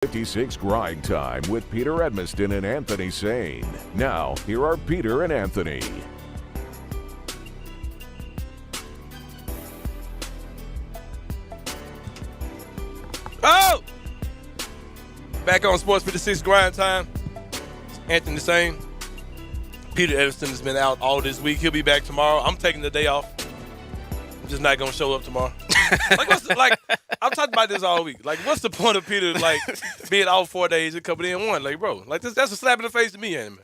56 Grind Time with Peter Edmiston and Anthony Sane. Now, here are Peter and Anthony. Oh! Back on Sports 56 Grind Time. Anthony Sane. Peter Edmiston has been out all this week. He'll be back tomorrow. I'm taking the day off. I'm just not going to show up tomorrow. I'm talking about this all week. Like, what's the point of Peter, being out 4 days and coming in one? Like, bro, that's a slap in the face to me, man.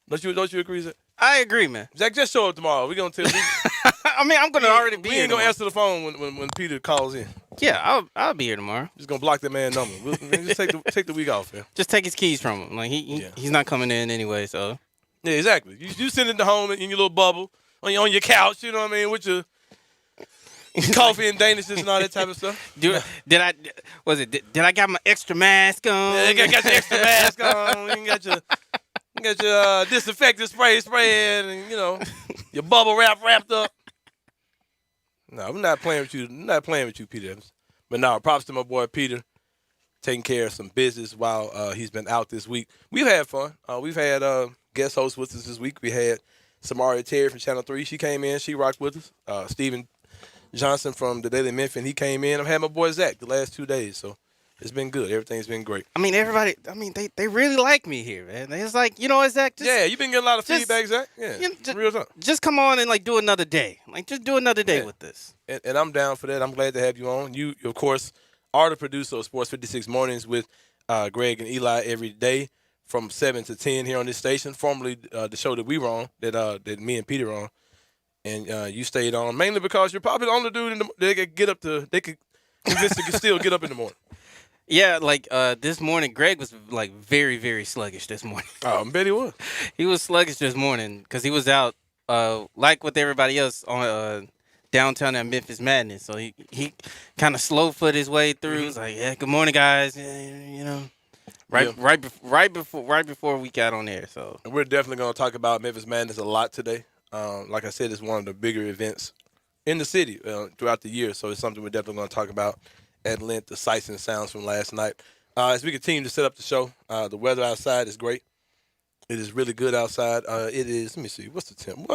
Don't you agree, Zach? I agree, man. Zach, just show up tomorrow. We're going to tell you. I mean, I'm going to already be We here ain't going to tomorrow. answer the phone when Peter calls in. Yeah, I'll be here tomorrow. Just going to block that man's number. Just take the week off, man. Just take his keys from him. Like, he's not coming in anyway, so. Yeah, exactly. You sitting at the home in your little bubble, on your couch, you know what I mean, with your coffee and danishes and all that type of stuff. Did I got my extra mask on? Yeah, you got your extra mask on. You got your disinfectant spraying, and your bubble wrapped up. No, I'm not playing with you. I'm not playing with you, Peter Evans. But no, props to my boy Peter, taking care of some business while he's been out this week. We've had fun. We've had guest hosts with us this week. We had Samaria Terry from Channel 3. She came in. She rocked with us. Stephen Johnson from the Daily Memphis, he came in. I've had my boy Zach the last 2 days, so it's been good. Everything's been great. I mean, everybody, they really like me here, man. It's like, Zach, You've been getting a lot of feedback, Zach. Yeah, real talk. Just come on and, do another day. Just do another day with this. And I'm down for that. I'm glad to have you on. You, of course, are the producer of Sports 56 Mornings with Greg and Eli every day from 7 to 10 here on this station, formerly the show that we were on, that me and Peter were on. And you stayed on mainly because you're probably the only dude they could convince to still get up in the morning. Yeah, this morning, Greg was very, very sluggish this morning. Oh, I bet he was. He was sluggish this morning because he was out with everybody else on downtown at Memphis Madness. So he kind of slow-footed his way through. He was like, "Yeah, good morning, guys." Right before we got on air. So and we're definitely going to talk about Memphis Madness a lot today. Like I said, it's one of the bigger events in the city throughout the year, so it's something we're definitely going to talk about at length, the sights and sounds from last night. As we continue to set up the show, the weather outside is great. It is really good outside. It is, let me see, what's the temp?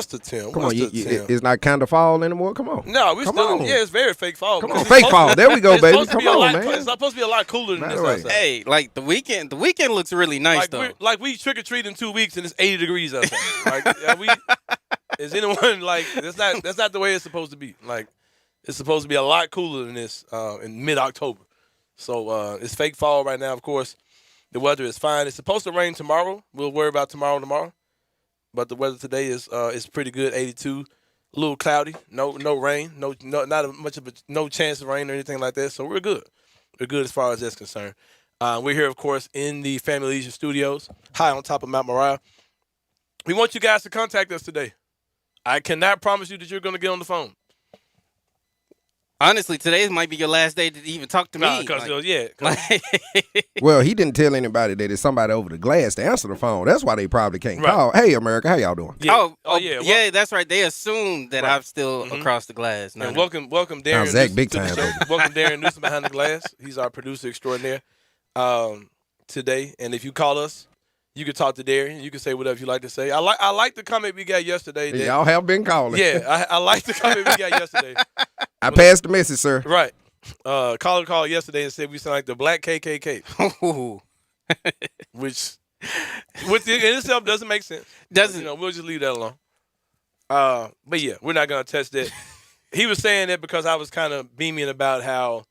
Come on, it's not kind of fall anymore? Come on. No, we're still, it's very fake fall. Come on, fake fall. There we go, baby. Come on, man. It's supposed to be a lot cooler than this outside. Hey, the weekend looks really nice, though. We trick-or-treat in 2 weeks and it's 80 degrees outside. Is anyone that's not the way it's supposed to be. It's supposed to be a lot cooler than this in mid-October. So it's fake fall right now, of course. The weather is fine. It's supposed to rain tomorrow. We'll worry about tomorrow. But the weather today is pretty good, 82. A little cloudy, no rain, not much of no chance of rain or anything like that. So we're good. We're good as far as that's concerned. We're here, of course, in the Family Leisure Studios, high on top of Mount Moriah. We want you guys to contact us today. I cannot promise you that you're going to get on the phone. Honestly, today might be your last day to even talk to me. Well, he didn't tell anybody that it's somebody over the glass to answer the phone. That's why they probably can't call. Hey, America, how y'all doing? Yeah. Yeah, that's right. They assume that I'm still across the glass. And welcome Darren. Zach, big time. Welcome Darren Newsom behind the glass. He's our producer extraordinaire today. And if you call us, you can talk to Darren. You can say whatever you like to say. I like the comment we got yesterday. Y'all have been calling. Yeah, I like the comment we got yesterday. I passed the message, sir. Right. Caller called yesterday and said we sound like the black KKK. Which, in itself, doesn't make sense. Doesn't. We'll just leave that alone. But yeah, we're not going to test that. He was saying that because I was kind of beaming about how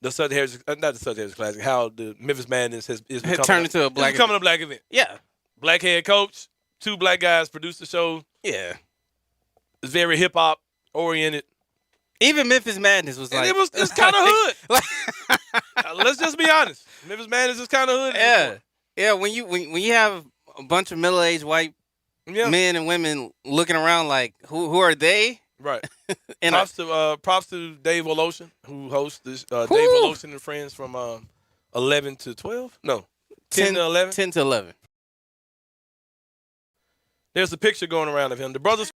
the Southern Heritage, not the Southern Heritage Classic, how the Memphis Madness is turned into a black event. Yeah. Black head coach, 2 black guys produced the show. Yeah. It's very hip-hop oriented. Even Memphis Madness was like... It's kind of hood. Let's just be honest. Memphis Madness is kind of hood. Yeah. Yeah, when you have a bunch of middle-aged white men and women looking around like, who are they? Right. And props to Dave Woloshin, who hosts this. Dave Woloshin and friends from 11 to 12? No, 10 to 11? 10 to 11. There's a picture going around of him. The brothers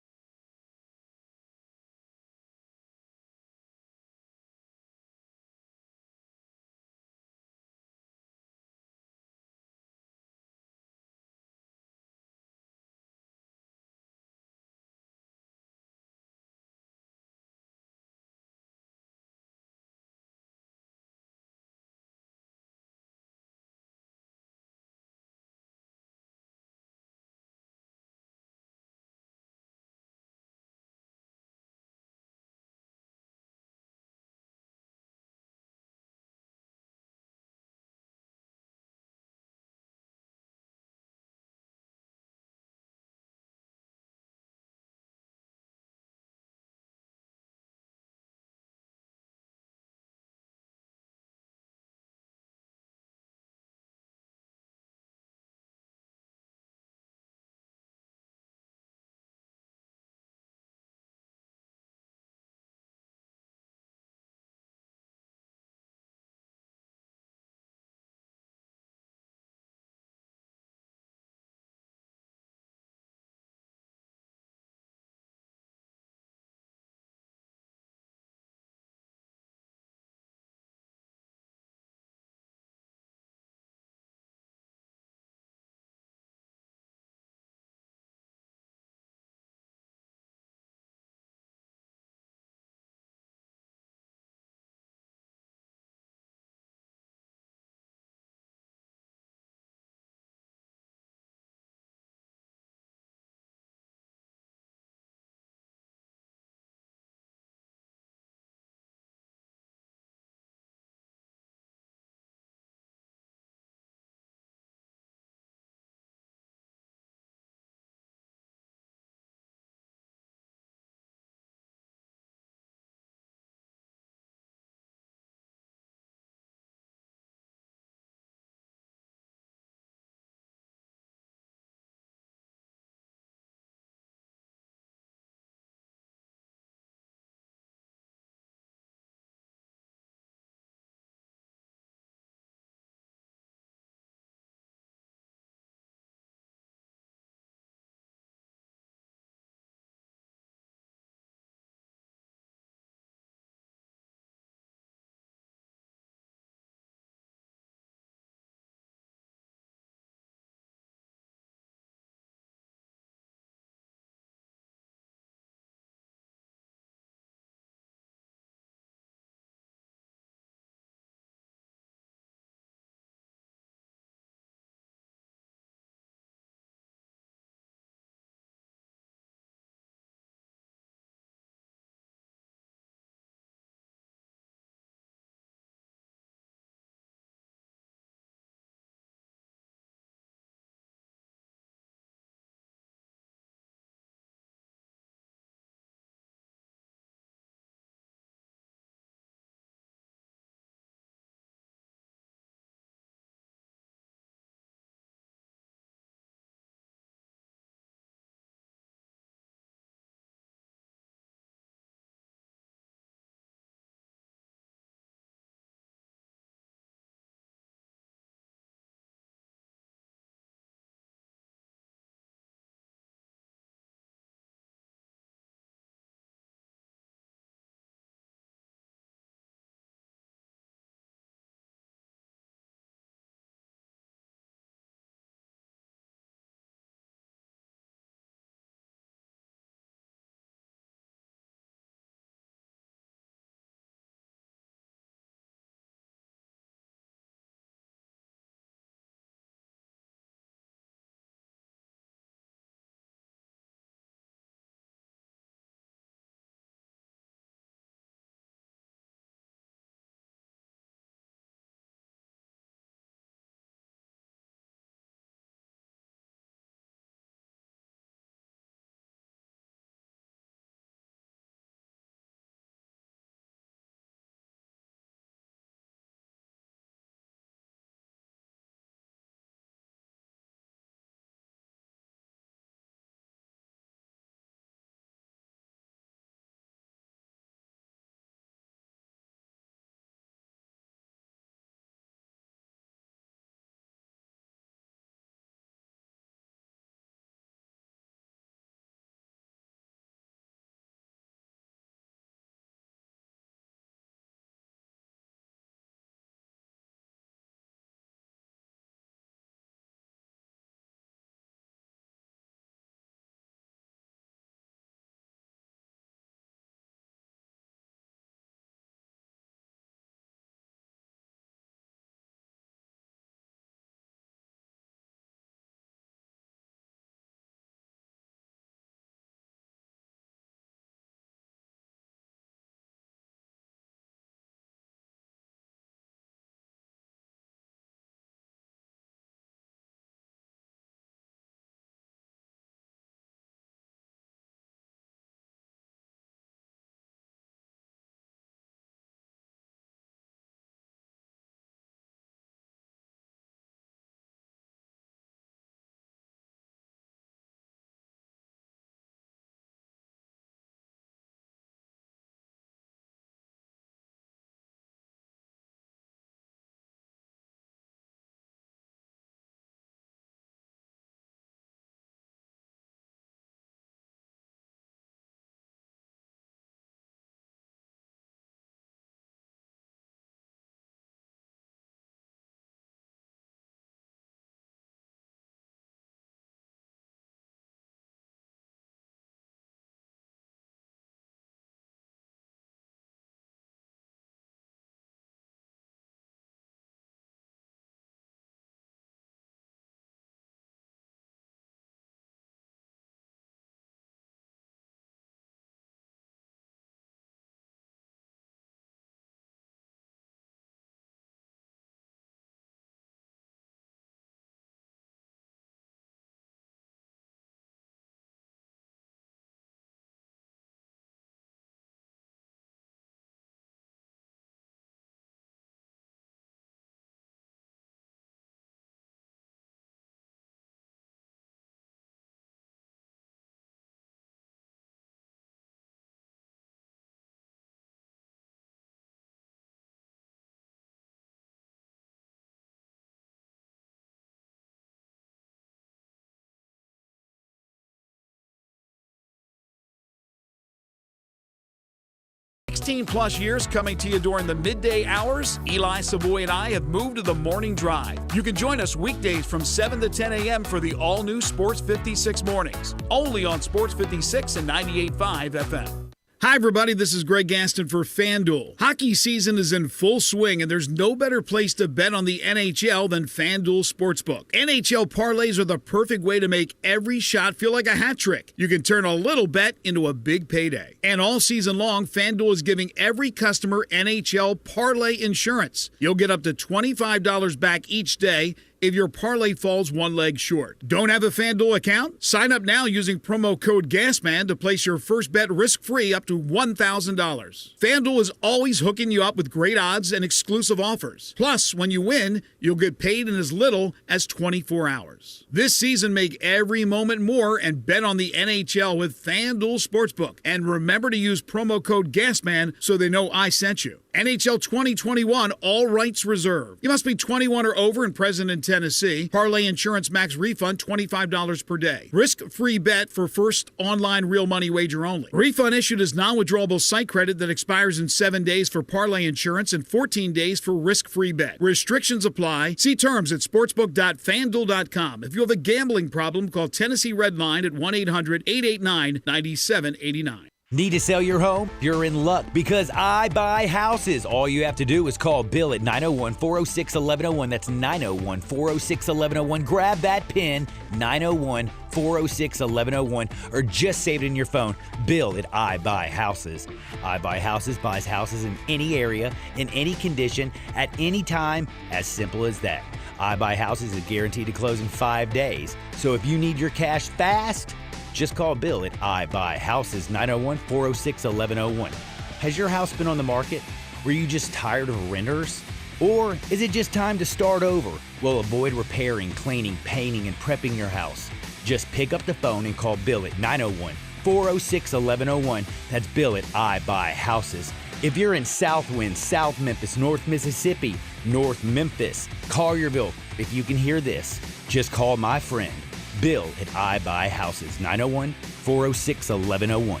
15 plus years coming to you during the midday hours, Eli Savoy and I have moved to the morning drive. You can join us weekdays from 7 to 10 a.m. for the all-new Sports 56 mornings, only on Sports 56 and 98.5 FM. Hi, everybody. This is Greg Gaston for FanDuel. Hockey season is in full swing, and there's no better place to bet on the NHL than FanDuel Sportsbook. NHL parlays are the perfect way to make every shot feel like a hat trick. You can turn a little bet into a big payday. And all season long, FanDuel is giving every customer NHL parlay insurance. You'll get up to $25 back each day if your parlay falls one leg short. Don't have a FanDuel account? Sign up now using promo code GASMAN to place your first bet risk-free up to $1,000. FanDuel is always hooking you up with great odds and exclusive offers. Plus, when you win, you'll get paid in as little as 24 hours. This season, make every moment more and bet on the NHL with FanDuel Sportsbook. And remember to use promo code GASMAN so they know I sent you. NHL 2021, all rights reserved. You must be 21 or over and present in Tennessee. Parlay insurance max refund $25 per day. Risk-free bet for first online real money wager only. Refund issued as non-withdrawable site credit that expires in 7 days for parlay insurance and 14 days for risk-free bet. Restrictions apply. See terms at sportsbook.fanduel.com. If you have a gambling problem, call Tennessee Red Line at 1-800-889-9789. Need to sell your home? You're in luck because I buy houses. All you have to do is call Bill at 901-406-1101. That's 901-406-1101. Grab that PIN, 901-406-1101, or just save it in your phone. Bill at I Buy Houses. I Buy Houses buys houses in any area, in any condition, at any time, as simple as that. I Buy Houses is guaranteed to close in 5 days. So if you need your cash fast, just call Bill at I Buy Houses, 901-406-1101. Has your house been on the market? Were you just tired of renters? Or is it just time to start over? Well, avoid repairing, cleaning, painting, and prepping your house. Just pick up the phone and call Bill at 901-406-1101. That's Bill at I Buy Houses. If you're in Southwind, South Memphis, North Mississippi, North Memphis, Collierville, if you can hear this, just call my friend Bill at I Buy Houses, 901-406-1101.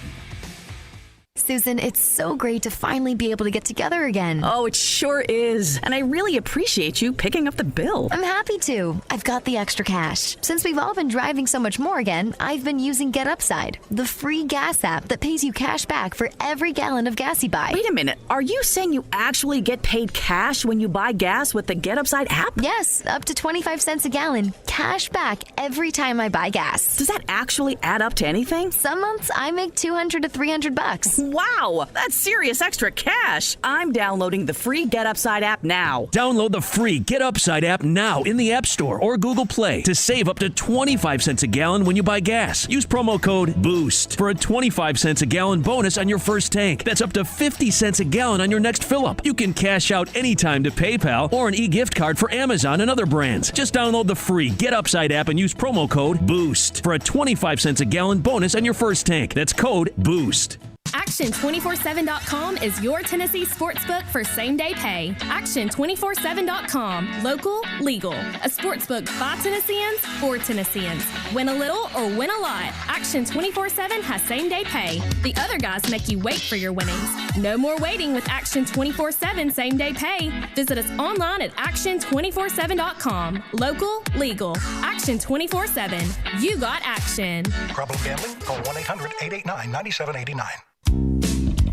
Susan, it's so great to finally be able to get together again. Oh, it sure is. And I really appreciate you picking up the bill. I'm happy to. I've got the extra cash. Since we've all been driving so much more again, I've been using Get Upside, the free gas app that pays you cash back for every gallon of gas you buy. Wait a minute. Are you saying you actually get paid cash when you buy gas with the Get Upside app? Yes, up to 25 cents a gallon. Cash back every time I buy gas. Does that actually add up to anything? Some months I make $200 to $300. Wow, that's serious extra cash. I'm downloading the free Get Upside app now. Download the free Get Upside app now in the App Store or Google Play to save up to 25 cents a gallon when you buy gas. Use promo code BOOST for a 25 cents a gallon bonus on your first tank. That's up to 50 cents a gallon on your next fill-up. You can cash out anytime to PayPal or an e-gift card for Amazon and other brands. Just download the free Get Upside app and use promo code BOOST for a 25 cents a gallon bonus on your first tank. That's code BOOST. Action247.com is your Tennessee sportsbook for same-day pay. Action247.com. Local, legal. A sportsbook by Tennesseans, for Tennesseans. Win a little or win a lot. Action247 has same-day pay. The other guys make you wait for your winnings. No more waiting with Action247 same-day pay. Visit us online at Action247.com. Local, legal. Action247. You got action. Problem gambling? Call 1-800-889-9789.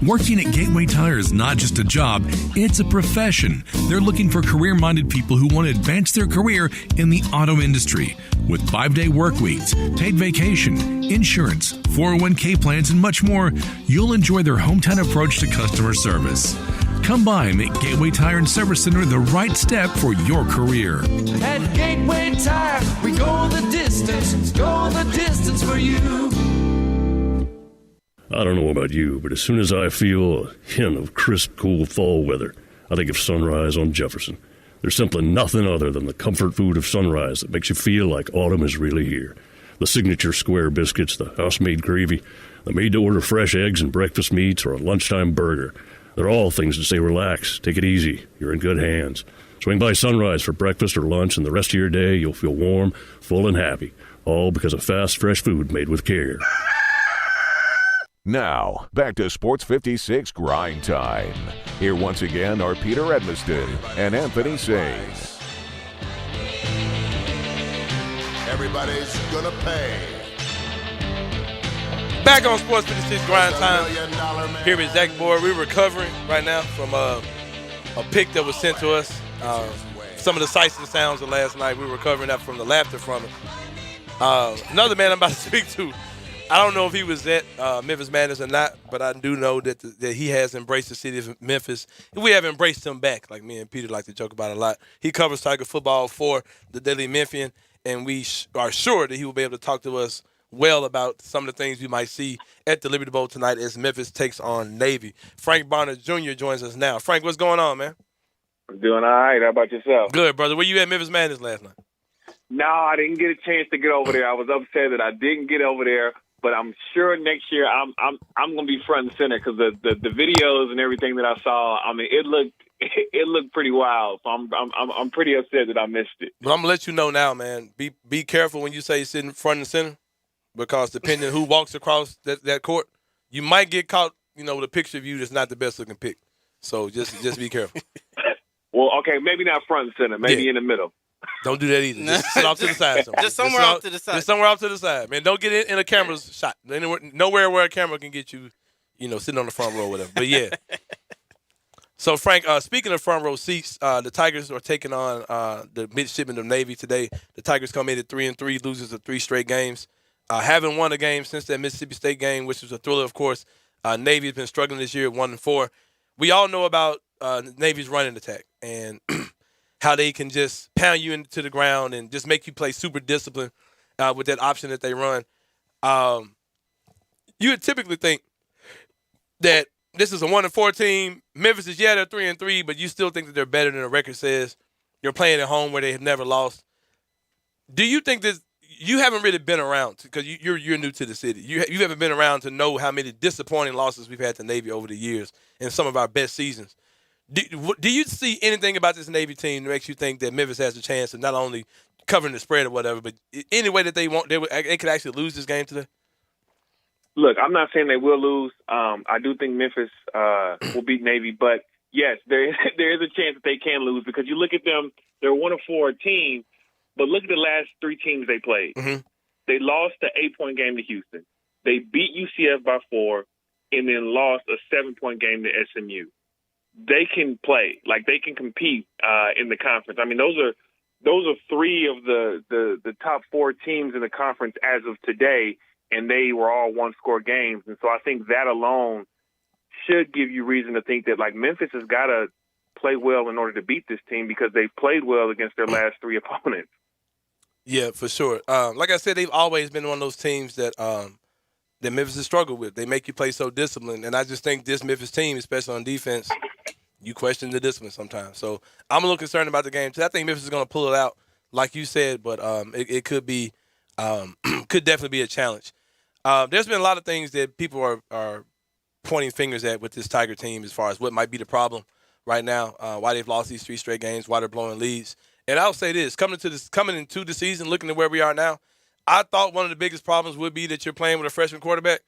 Working at Gateway Tire is not just a job, it's a profession. They're looking for career-minded people who want to advance their career in the auto industry. With 5-day work weeks, paid vacation, insurance, 401k plans, and much more, you'll enjoy their hometown approach to customer service. Come by and make Gateway Tire and Service Center the right step for your career. At Gateway Tire, we go the distance for you. I don't know about you, but as soon as I feel a hint of crisp, cool fall weather, I think of Sunrise on Jefferson. There's simply nothing other than the comfort food of Sunrise that makes you feel like autumn is really here. The signature square biscuits, the house-made gravy, the made-to-order fresh eggs and breakfast meats, or a lunchtime burger. They're all things to say relax, take it easy, you're in good hands. Swing by Sunrise for breakfast or lunch, and the rest of your day you'll feel warm, full, and happy. All because of fast, fresh food made with care. Now, back to Sports 56 Grind Time. Here once again are Peter Edmiston and Anthony Sain. Everybody's gonna pay. Back on Sports 56 Grind Time. Here with Zach Boyd. We're recovering right now from a pick that was sent to us. Some of the sights and sounds of last night. We were recovering that from the laughter from it. Another man I'm about to speak to, I don't know if he was at Memphis Madness or not, but I do know that he has embraced the city of Memphis. We have embraced him back, like me and Peter like to joke about a lot. He covers Tiger football for the Daily Memphian, and we are sure that he will be able to talk to us well about some of the things we might see at the Liberty Bowl tonight as Memphis takes on Navy. Frank Bonner Jr. joins us now. Frank, what's going on, man? I'm doing all right. How about yourself? Good, brother. Were you at Memphis Madness last night? No, I didn't get a chance to get over there. I was upset that I didn't get over there, but I'm sure next year I'm going to be front and center because the videos and everything that I saw, I mean, it looked pretty wild. So I'm pretty upset that I missed it. But I'm gonna let you know now, man. Be careful when you say sitting front and center, because depending on who walks across that court, you might get caught, with a picture of you that's not the best looking pic. So just be careful. Well, okay, maybe not front and center, maybe in the middle. Don't do that either. Just sit off to the side. Just somewhere off to the side. Just somewhere off to the side, man. Don't get in a camera's shot. Nowhere where a camera can get you, sitting on the front row or whatever. But yeah. So Frank, speaking of front row seats, the Tigers are taking on the midshipmen of Navy today. The Tigers come in at 3-3, loses to 3 straight games. Haven't won a game since that Mississippi State game, which was a thriller, of course. Navy has been struggling this year at 1-4. We all know about Navy's running attack and how they can just pound you into the ground and just make you play super disciplined with that option that they run. You would typically think that this is a 1-4 team. Memphis is, they're 3-3, but you still think that they're better than the record says. You're playing at home where they have never lost. Do you think that you haven't really been around, because you're new to the city. You haven't been around to know how many disappointing losses we've had to Navy over the years in some of our best seasons. Do you see anything about this Navy team that makes you think that Memphis has a chance of not only covering the spread or whatever, but any way that they could actually lose this game today? Look, I'm not saying they will lose. I do think Memphis will beat Navy, but yes, there is a chance that they can lose, because you look at them, they're 1-4 team, but look at the last 3 teams they played. Mm-hmm. They lost the 8-point game to Houston. They beat UCF by 4, and then lost a 7-point game to SMU. They can play, like they can compete in the conference. I mean, those are 3 of the top 4 teams in the conference as of today, and they were all 1-score games. And so I think that alone should give you reason to think that, like, Memphis has got to play well in order to beat this team, because they've played well against their last 3 opponents. Yeah, for sure. Like I said, they've always been one of those teams that Memphis has struggled with. They make you play so disciplined, and I just think this Memphis team, especially on defense, you question the discipline sometimes. So I'm a little concerned about the game. I think Memphis is going to pull it out, like you said, but it could be could definitely be a challenge. There's been a lot of things that people are pointing fingers at with this Tiger team as far as what might be the problem right now, why they've lost these 3 straight games, why they're blowing leads. And I'll say this, coming into the season, looking at where we are now, I thought one of the biggest problems would be that you're playing with a freshman quarterback.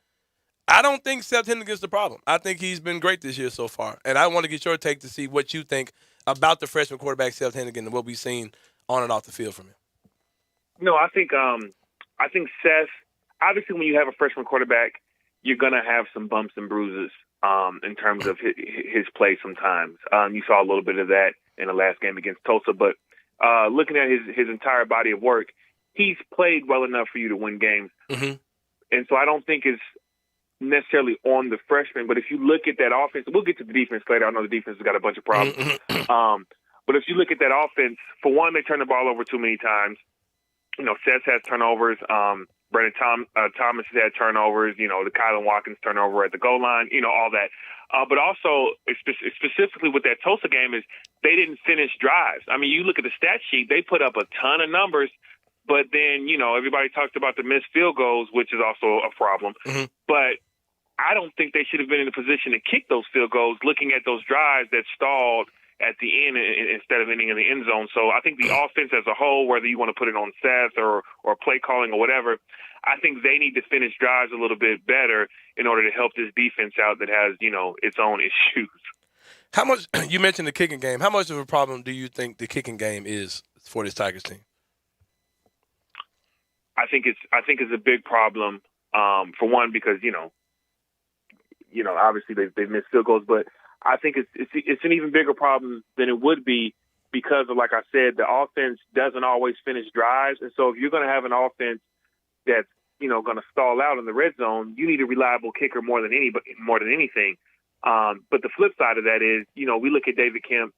I don't think Seth Hennigan's the problem. I think he's been great this year so far. And I want to get your take to see what you think about the freshman quarterback, Seth Hennigan, and what we've seen on and off the field from him. No, I think Seth, obviously when you have a freshman quarterback, you're going to have some bumps and bruises in terms of his play sometimes. You saw a little bit of that in the last game against Tulsa. But looking at his entire body of work, he's played well enough for you to win games. Mm-hmm. And so I don't think it's necessarily on the freshman, but if you look at that offense, we'll get to the defense later. I know the defense has got a bunch of problems. But if you look at that offense, for one, they turn the ball over too many times. Seth has turnovers. Brandon Thomas has had turnovers. The Kylan Watkins turnover at the goal line, all that. But also, specifically with that Tulsa game, is they didn't finish drives. I mean, you look at the stat sheet, they put up a ton of numbers, but then, everybody talked about the missed field goals, which is also a problem. Mm-hmm. But I don't think they should have been in a position to kick those field goals looking at those drives that stalled at the end instead of ending in the end zone. So I think the offense as a whole, whether you want to put it on Seth or play calling or whatever, I think they need to finish drives a little bit better in order to help this defense out that has, its own issues. How much you mentioned the kicking game? How much of a problem do you think the kicking game is for this Tigers team? I think it's a big problem. For one, because obviously they've missed field goals, but I think it's an even bigger problem than it would be because of, like I said, the offense doesn't always finish drives, and so if you're going to have an offense that's going to stall out in the red zone, you need a reliable kicker more than anything. But the flip side of that is, we look at David Kemp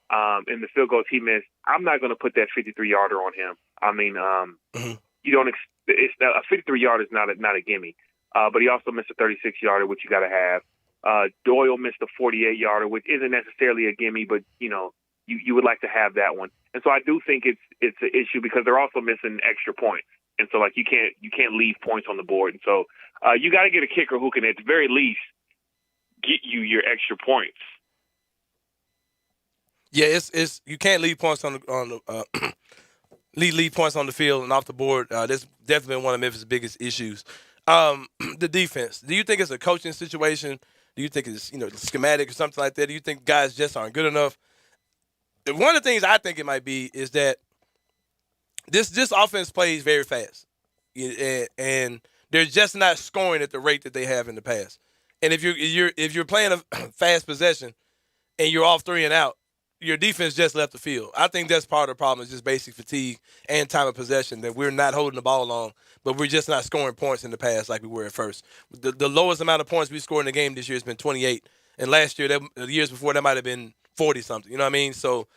and the field goals he missed. I'm not going to put that 53-yarder on him. I mean, you don't. It's a 53-yarder is not a gimme. But he also missed a 36-yarder, which you got to have. Doyle missed a 48-yarder, which isn't necessarily a gimme, but you would like to have that one. And so I do think it's an issue because they're also missing extra points. And so you can't leave points on the board. And so you got to get a kicker who can at the very least get you your extra points. Yeah, it's you can't leave points on the leave points on the field and off the board. That's definitely been one of Memphis' biggest issues. The defense. Do you think it's a coaching situation? Do you think it's schematic or something like that? Do you think guys just aren't good enough? One of the things I think it might be is that this offense plays very fast, and they're just not scoring at the rate that they have in the past. And if you're playing a fast possession and you're off 3 and out, your defense just left the field. I think that's part of the problem is just basic fatigue and time of possession, that we're not holding the ball long, but we're just not scoring points in the past like we were at first. The lowest amount of points we scored in the game this year has been 28, and last year, the years before, that might have been 40-something. You know what I mean? So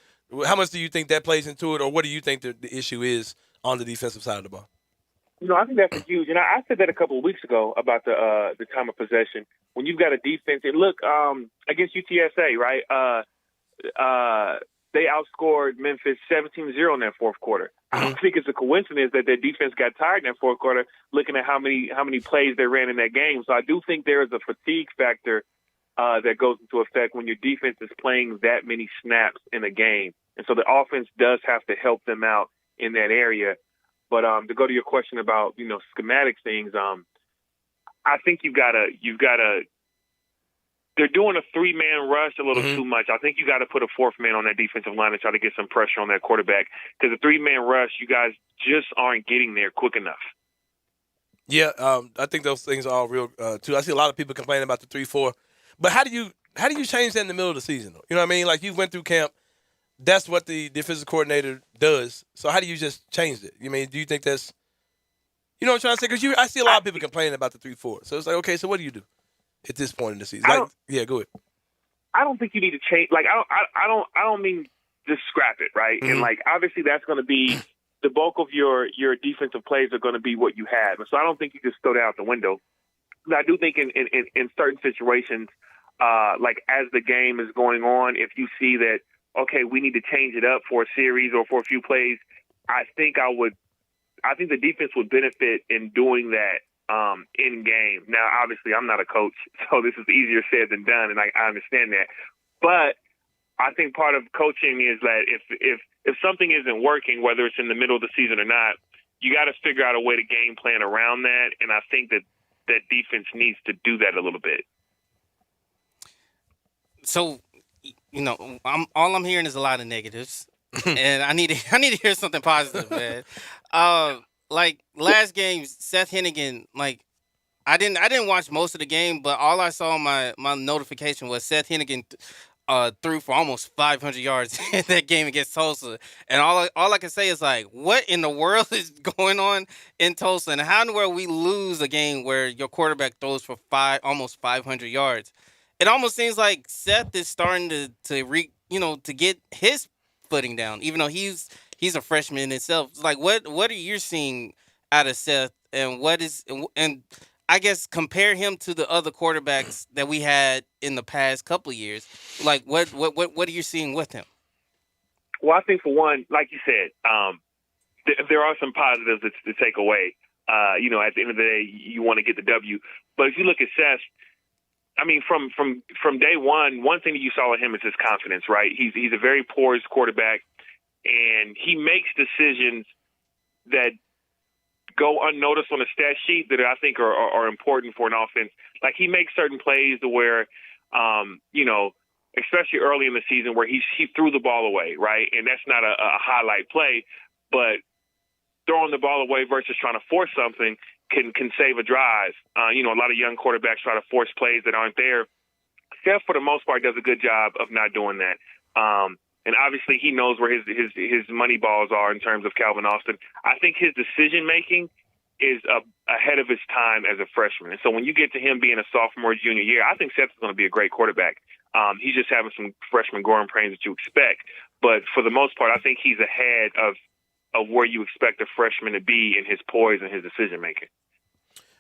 how much do you think that plays into it, or what do you think the issue is on the defensive side of the ball? I think that's huge. And I said that a couple of weeks ago about the time of possession. When you've got a defense, and look, against UTSA, right, they outscored Memphis 17-0 in that fourth quarter. I don't think it's a coincidence that their defense got tired in that fourth quarter looking at how many plays they ran in that game. So I do think there is a fatigue factor that goes into effect when your defense is playing that many snaps in a game. And so the offense does have to help them out in that area. But to go to your question about, schematic things, I think you've got to they're doing a 3-man rush a little too much. I think you got to put a 4th man on that defensive line and try to get some pressure on that quarterback, because the 3-man rush, you guys just aren't getting there quick enough. Yeah, I think those things are all real too. I see a lot of people complaining about the 3-4, but how do you change that in the middle of the season? You know what I mean? Like, you went through camp. That's what the defensive coordinator does. So how do you just change it? Do you think that's, what I'm trying to say? Because I see a lot of people complaining about the 3-4. So it's like, okay, so what do you do at this point in the season? Yeah, go ahead. I don't think you need to change. Like, I don't mean just scrap it, right? And obviously that's going to be the bulk of your defensive plays are going to be what you have. And so I don't think you just throw that out the window. But I do think in certain situations, like as the game is going on, if you see that, okay, we need to change it up for a series or for a few plays, I think the defense would benefit in doing that in game. Now, obviously, I'm not a coach, so this is easier said than done, and I understand that. But I think part of coaching is that if something isn't working, whether it's in the middle of the season or not, you got to figure out a way to game plan around that, and I think that defense needs to do that a little bit. So, all I'm hearing is a lot of negatives, and I need to hear something positive, man. Like last game, Seth Hennigan, I didn't watch most of the game, but all I saw on my notification was Seth Hennigan threw for almost 500 yards in that game against Tulsa, and all I can say is, what in the world is going on in Tulsa, and how in the world we lose a game where your quarterback throws for almost 500 yards? It almost seems like Seth is starting to get his footing down, even though he's a freshman in itself. It's like, what are you seeing out of Seth, and I guess compare him to the other quarterbacks that we had in the past couple of years. Like, what are you seeing with him? Well, I think for one, like you said, there are some positives to take away. At the end of the day, you want to get the W. But if you look at Seth, I mean, from day one thing that you saw in him is his confidence, right? He's a very poised quarterback, and he makes decisions that go unnoticed on a stat sheet that I think are important for an offense. Like, he makes certain plays to where, especially early in the season, where he threw the ball away, right? And that's not a highlight play, but throwing the ball away versus trying to force something can save a drive. A lot of young quarterbacks try to force plays that aren't there. Steph, for the most part, does a good job of not doing that. And obviously he knows where his money balls are in terms of Calvin Austin. I think his decision-making is ahead of his time as a freshman. And so when you get to him being a sophomore, junior year, I think Seth is going to be a great quarterback. He's just having some freshman growing pains that you expect. But for the most part, I think he's ahead of where you expect a freshman to be in his poise and his decision-making.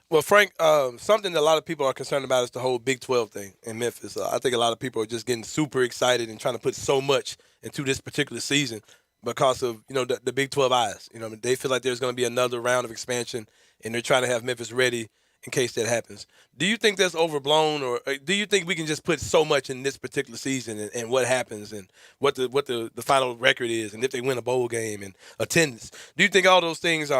Well, Frank, something that a lot of people are concerned about is the whole Big 12 thing in Memphis. I think a lot of people are just getting super excited and trying to put so much into this particular season because of, the Big 12 eyes. They feel like there's going to be another round of expansion, and they're trying to have Memphis ready in case that happens. Do you think that's overblown, or do you think we can just put so much in this particular season and what happens and what the final record is and if they win a bowl game and attendance? Do you think all those things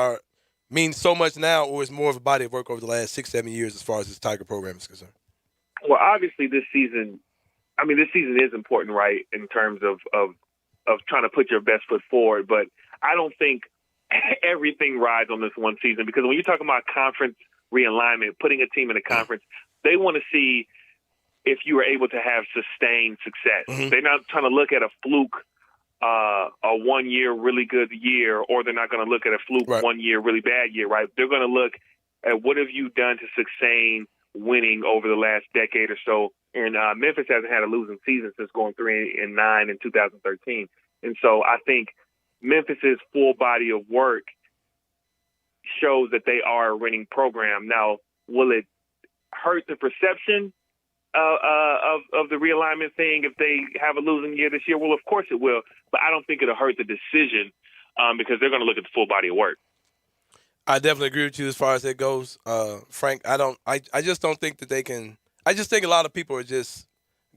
mean so much now, or is more of a body of work over the last 6-7 years as far as this Tiger program is concerned? Well, obviously this season is important, right, in terms of trying to put your best foot forward. But I don't think everything rides on this one season, because when you're talking about conference realignment, putting a team in a conference, they want to see if you were able to have sustained success. Mm-hmm. They're not trying to look at a fluke, a 1 year really good year, or they're not going to look at a fluke 1 year really bad year, right? They're going to look at what have you done to sustain winning over the last decade or so. And Memphis hasn't had a losing season since going 3-9 in 2013. And so I think Memphis's full body of work shows that they are a winning program. Now, will it hurt the perception of the realignment thing if they have a losing year this year? Well, of course it will, but I don't think it'll hurt the decision because they're going to look at the full body of work. I definitely agree with you as far as that goes, Frank. I just don't think that they can. I just think a lot of people are just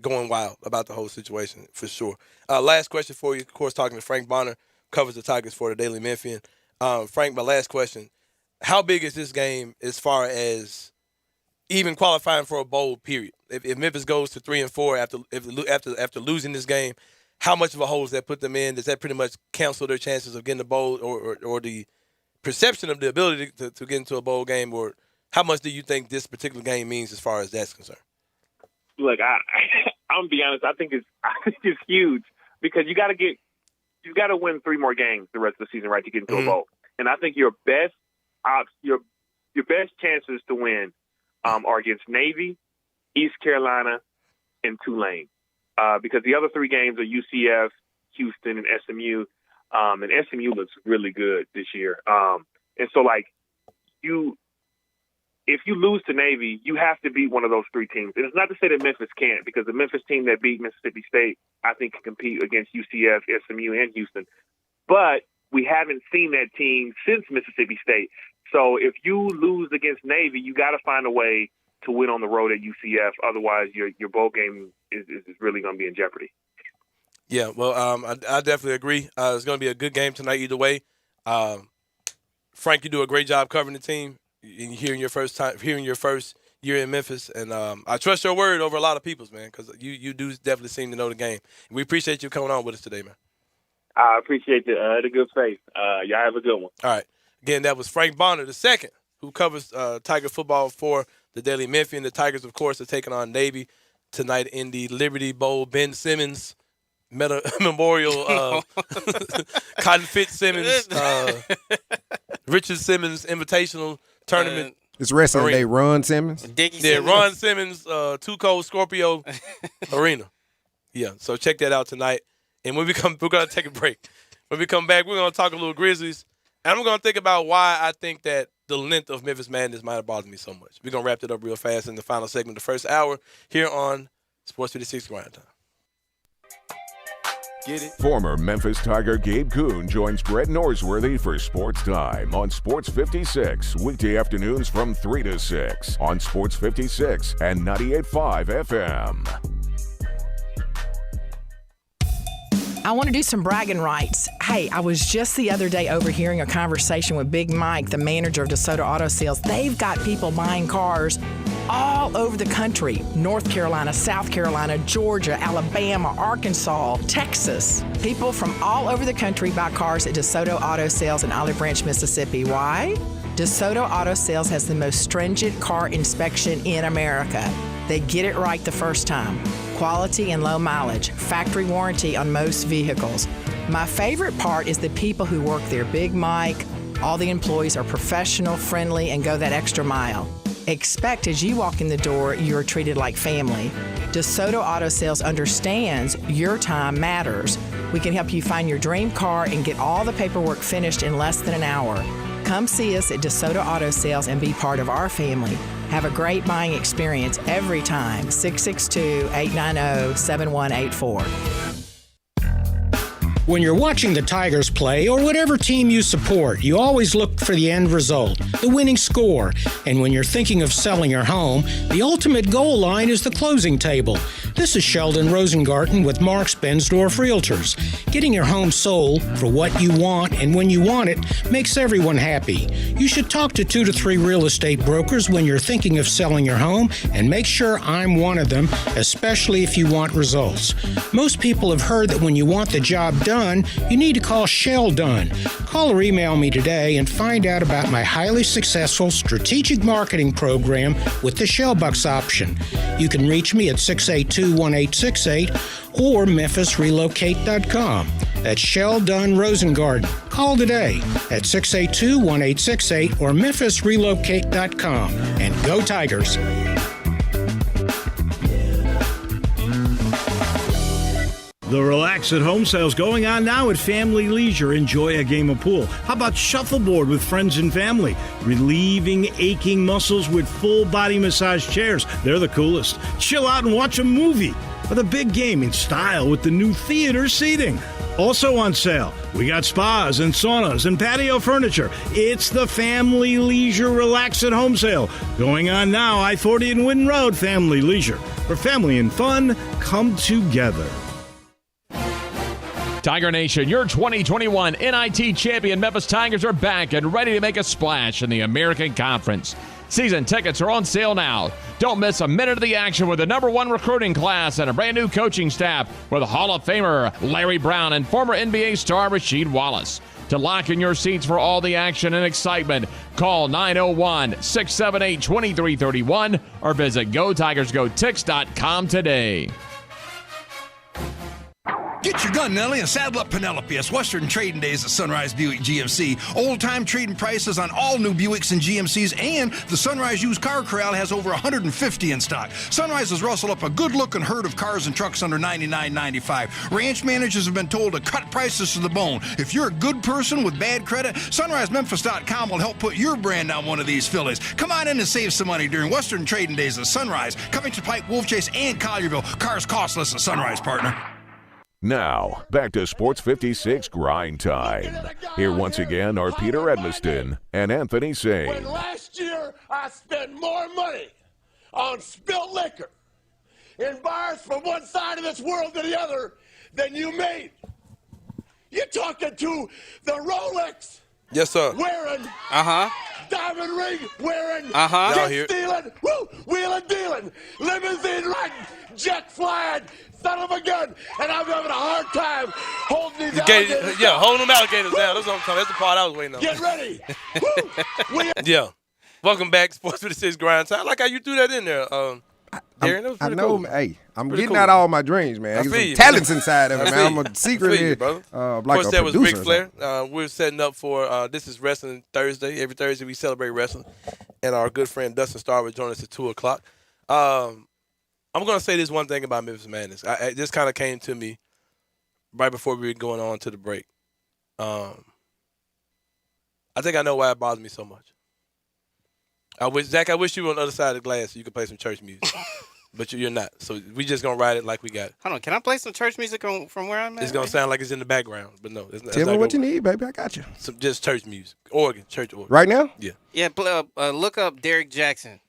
going wild about the whole situation for sure. Last question for you, of course, talking to Frank Bonner, covers the Tigers for the Daily Memphian. Frank, my last question: how big is this game as far as even qualifying for a bowl? Period. If Memphis goes to 3-4 after losing this game, how much of a hole does that put them in? Does that pretty much cancel their chances of getting a bowl, or the perception of the ability to get into a bowl game, or how much do you think this particular game means as far as that's concerned? Look, I'm gonna be honest. I think it's huge because you got to win 3 more games the rest of the season, right, to get into a bowl. And I think your best chances to win are against Navy, East Carolina, and Tulane, because the other 3 games are UCF, Houston, and SMU. And SMU looks really good this year. And so, if you lose to Navy, you have to beat one of those 3 teams. And it's not to say that Memphis can't, because the Memphis team that beat Mississippi State, I think, can compete against UCF, SMU, and Houston. But we haven't seen that team since Mississippi State. So if you lose against Navy, you got to find a way to win on the road at UCF. Otherwise, your bowl game is really going to be in jeopardy. Yeah, well, I definitely agree. It's going to be a good game tonight either way. Frank, you do a great job covering the team. Here in your first year in Memphis, and I trust your word over a lot of people's, man, because you do definitely seem to know the game. We appreciate you coming on with us today, man. I appreciate the good faith. Y'all have a good one. All right. Again, that was Frank Bonner II, who covers Tiger football for the Daily Memphian. The Tigers, of course, are taking on Navy tonight in the Liberty Bowl. Ben Simmons Memorial, Cotton Fitzsimmons, Richard Simmons Invitational Tournament. It's wrestling day. Ron Simmons. Ron Simmons, Too Cold Scorpio Arena. Yeah, so check that out tonight. And when we're going to take a break. When we come back, we're going to talk a little Grizzlies. And I'm going to think about why I think that the length of Memphis Madness might have bothered me so much. We're going to wrap it up real fast in the final segment, the first hour, here on Sports 56 Grindtime. Former Memphis Tiger Gabe Kuhn joins Brett Norsworthy for Sports Time on Sports 56, weekday afternoons from 3 to 6 on Sports 56 and 98.5 FM. I want to do some bragging rights. Hey, I was just the other day overhearing a conversation with Big Mike, the manager of DeSoto Auto Sales. They've got people buying cars all over the country. North Carolina, South Carolina, Georgia, Alabama, Arkansas, Texas. People from all over the country buy cars at DeSoto Auto Sales in Olive Branch, Mississippi. Why? DeSoto Auto Sales has the most stringent car inspection in America. They get it right the first time. Quality and low mileage, factory warranty on most vehicles. My favorite part is the people who work there. Big Mike, all the employees are professional, friendly, and go that extra mile. Expect as you walk in the door, you're treated like family. DeSoto Auto Sales understands your time matters. We can help you find your dream car and get all the paperwork finished in less than an hour. Come see us at DeSoto Auto Sales and be part of our family. Have a great buying experience every time. 662-890-7184. When you're watching the Tigers play or whatever team you support, you always look for the end result, the winning score. And when you're thinking of selling your home, the ultimate goal line is the closing table. This is Sheldon Rosengarten with Marks Bensdorf Realtors. Getting your home sold for what you want and when you want it makes everyone happy. You should talk to 2 to 3 real estate brokers when you're thinking of selling your home, and make sure I'm one of them, especially if you want results. Most people have heard that when you want the job done, you need to call Shell Done. Call or email me today and find out about my highly successful strategic marketing program with the Shell Bucks option. You can reach me at 682-1868 or memphisrelocate.com. That's Shell Done Rosengarten. Call today at 682-1868 or memphisrelocate.com. And go Tigers! The Relax at Home sale's going on now at Family Leisure. Enjoy a game of pool. How about shuffleboard with friends and family? Relieving aching muscles with full body massage chairs. They're the coolest. Chill out and watch a movie. Or the big game in style with the new theater seating. Also on sale, we got spas and saunas and patio furniture. It's the Family Leisure Relax at Home sale. Going on now, I-40 and Winton Road, Family Leisure. For family and fun, come together. Tiger Nation, your 2021 NIT champion Memphis Tigers are back and ready to make a splash in the American Conference. Season tickets are on sale now. Don't miss a minute of the action with the #1 recruiting class and a brand new coaching staff with Hall of Famer Larry Brown and former NBA star Rasheed Wallace. To lock in your seats for all the action and excitement, call 901-678-2331 or visit GoTigersGoTix.com today. Get your gun, Nelly, and saddle up Penelope. It's Western Trading Days at Sunrise Buick GMC. Old-time trading prices on all new Buicks and GMCs, and the Sunrise Used Car Corral has over 150 in stock. Sunrise has rustled up a good-looking herd of cars and trucks under $99.95. Ranch managers have been told to cut prices to the bone. If you're a good person with bad credit, SunriseMemphis.com will help put your brand on one of these fillies. Come on in and save some money during Western Trading Days at Sunrise, Covington Pike, Wolf Chase, and Collierville. Cars cost less at Sunrise, partner. Now, back to Sports 56 Grind Time. Here once again are Peter Edmiston and Anthony Sane. When last year I spent more money on spilled liquor in bars from one side of this world to the other than you made. You're talking to the Rolex. Yes, sir. Wearing. Diamond ring wearing. Y'all hear it. Stealing. Woo, wheeling, dealing. Limousine riding. Jet flying. Son of a gun. And I'm having a hard time holding these alligators down. Holding them alligators down. That's what I'm talking. That's the part I was waiting on. Get ready. Yeah. Welcome back, Sports 56 Grind Time. I like how you threw that in there, Darren. That was I pretty know, cool. hey, I'm Pretty getting cool. out all my dreams, man. I There's feel some you, talents man. inside of it, I man. feel I'm you. a secret you, brother. like of course, a that was producer Ric or Flair. We're setting up for This is Wrestling Thursday. Every Thursday we celebrate wrestling. And our good friend Dustin Starr will join us at 2 o'clock. I'm going to say this one thing about Memphis Madness. This kind of came to me right before we were going on to the break. I think I know why it bothers me so much. Zach, I wish you were on the other side of the glass so you could play some church music. but you're not. So we just gonna ride it like we got it. Hold on, can I play some church music from where I'm at? It's gonna sound like it's in the background, but no. Tell me what you need, baby. I got you. Some just church music, church organ. Right now? Yeah. Yeah, look up Derek Jackson.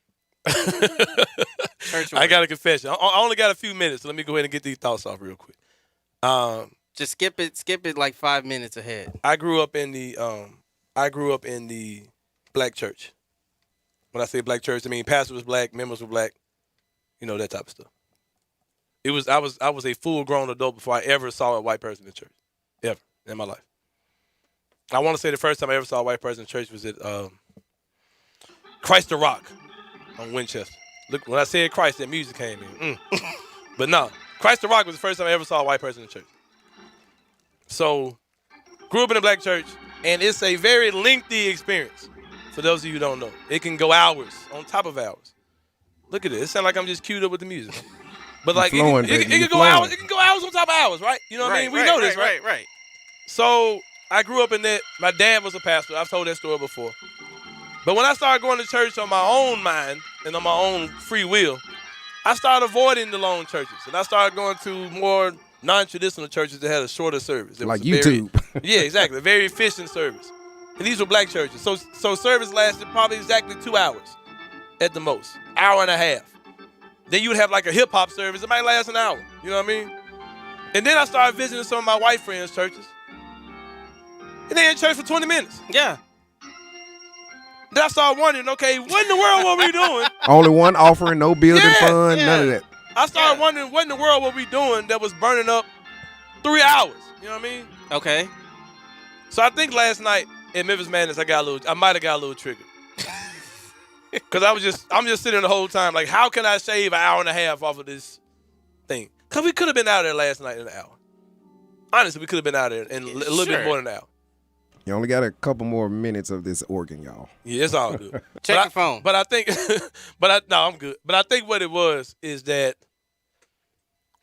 Church I got a confession. I only got a few minutes, so let me go ahead and get these thoughts off real quick. Just skip it like 5 minutes ahead. I grew up in the black church. When I say black church, I mean pastor was black, members were black, that type of stuff. I was a full grown adult before I ever saw a white person in church, ever in my life. I want to say the first time I ever saw a white person in church was at Christ the Rock on Winchester. Look, when I said Christ, that music came in. But no, Christ the Rock was the first time I ever saw a white person in church. So, grew up in a black church, and it's a very lengthy experience. For those of you who don't know, it can go hours on top of hours. Look at it. It sounds like I'm just queued up with the music. But like it can go hours. It can go hours on top of hours, right? You know what I mean? We know this, right? Right. So I grew up in that. My dad was a pastor. I've told that story before. But when I started going to church on my own mind and on my own free will, I started avoiding the long churches, and I started going to more non-traditional churches that had a shorter service. It like was YouTube. Yeah, exactly. A very efficient service. And these were black churches. So service lasted probably exactly 2 hours at the most. Hour and a half. Then you would have like a hip-hop service. It might last an hour. You know what I mean? And then I started visiting some of my white friends' churches. And they in church for 20 minutes. Yeah. Then I started wondering, okay, what in the world were we doing? Only one offering, no building fund, none of that. I started wondering what in the world were we doing that was burning up 3 hours. You know what I mean? Okay. So I think last night at Memphis Madness, I might have got a little triggered. Cause I'm just sitting the whole time like, how can I shave an hour and a half off of this thing? Cause we could have been out there last night in an hour. Honestly, we could have been out there in a little bit more than an hour. You only got a couple more minutes of this organ, y'all. Yeah, it's all good. Check your phone. But I think, I'm good. But I think what it was is that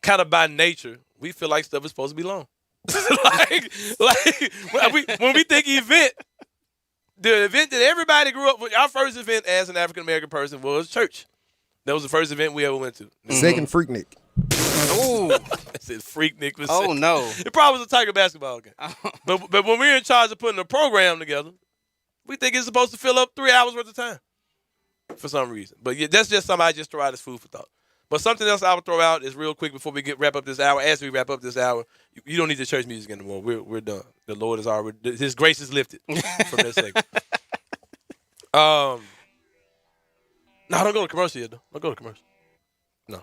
kind of by nature, we feel like stuff is supposed to be long. when we think event, the event that everybody grew up with, our first event as an African-American person was church. That was the first event we ever went to. Second Freaknik. Oh. I said Freaknik was Oh, no. It probably was a Tiger basketball game. But when we're in charge of putting a program together, we think it's supposed to fill up 3 hours worth of time for some reason. But yeah, that's just something I just throw out as food for thought. But something else I would throw out is real quick before we wrap up this hour. As we wrap up this hour, you don't need the church music anymore. We're done. The Lord is already, His grace is lifted from this segment. No, don't go to commercial yet, though. Don't go to commercial. No,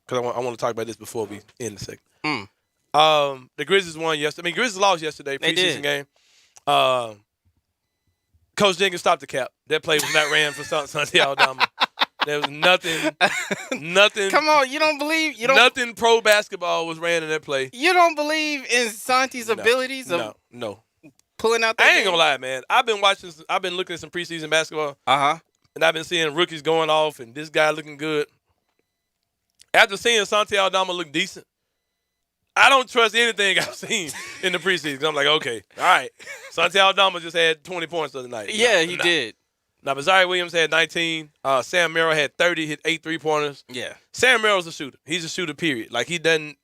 because I want to talk about this before we end the segment. The Grizzlies won yesterday. I mean, Grizzlies lost yesterday, preseason game. Coach Jenkins stopped the cap. That play was not ran for Santi Aldama. There was nothing. Come on, you don't believe nothing pro basketball was ran in that play. You don't believe in Santi's abilities of no pulling out that I ain't gonna lie, man. I've been looking at some preseason basketball. And I've been seeing rookies going off and this guy looking good. After seeing Santi Aldama look decent, I don't trust anything I've seen in the preseason. I'm like, okay, all right. Santi Aldama just had 20 points the other night. Yeah, he did. Now, Bazari Williams had 19. Sam Merrill had 30, hit 8 3-pointers. Yeah. Sam Merrill's a shooter. He's a shooter, period. Like, he doesn't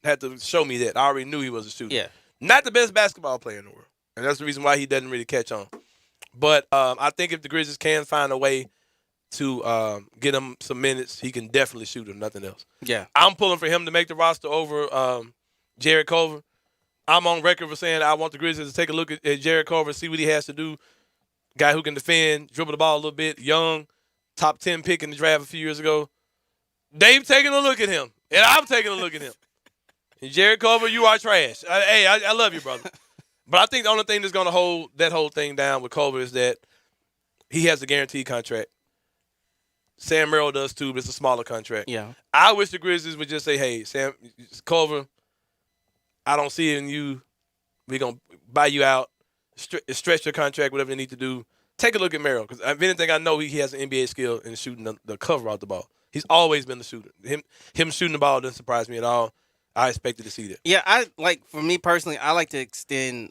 have to show me that. I already knew he was a shooter. Yeah. Not the best basketball player in the world. And that's the reason why he doesn't really catch on. But I think if the Grizzlies can find a way to get him some minutes, he can definitely shoot if nothing else. Yeah. I'm pulling for him to make the roster over Jared Culver. I'm on record for saying I want the Grizzlies to take a look at Jared Culver, see what he has to do. Guy who can defend, dribble the ball a little bit, young, top 10 pick in the draft a few years ago. They've taken a look at him, and I'm taking a look at him. And Jared Culver, you are trash. I love you, brother. But I think the only thing that's going to hold that whole thing down with Culver is that he has a guaranteed contract. Sam Merrill does too, but it's a smaller contract. Yeah. I wish the Grizzlies would just say, hey, Sam Culver, I don't see it in you. We're going to buy you out. Stretch your contract, whatever they need to do. Take a look at Merrill, because if anything, I know he has an NBA skill in shooting the cover out the ball. He's always been the shooter. Him shooting the ball doesn't surprise me at all. I expected to see that. Yeah, for me personally, I like to extend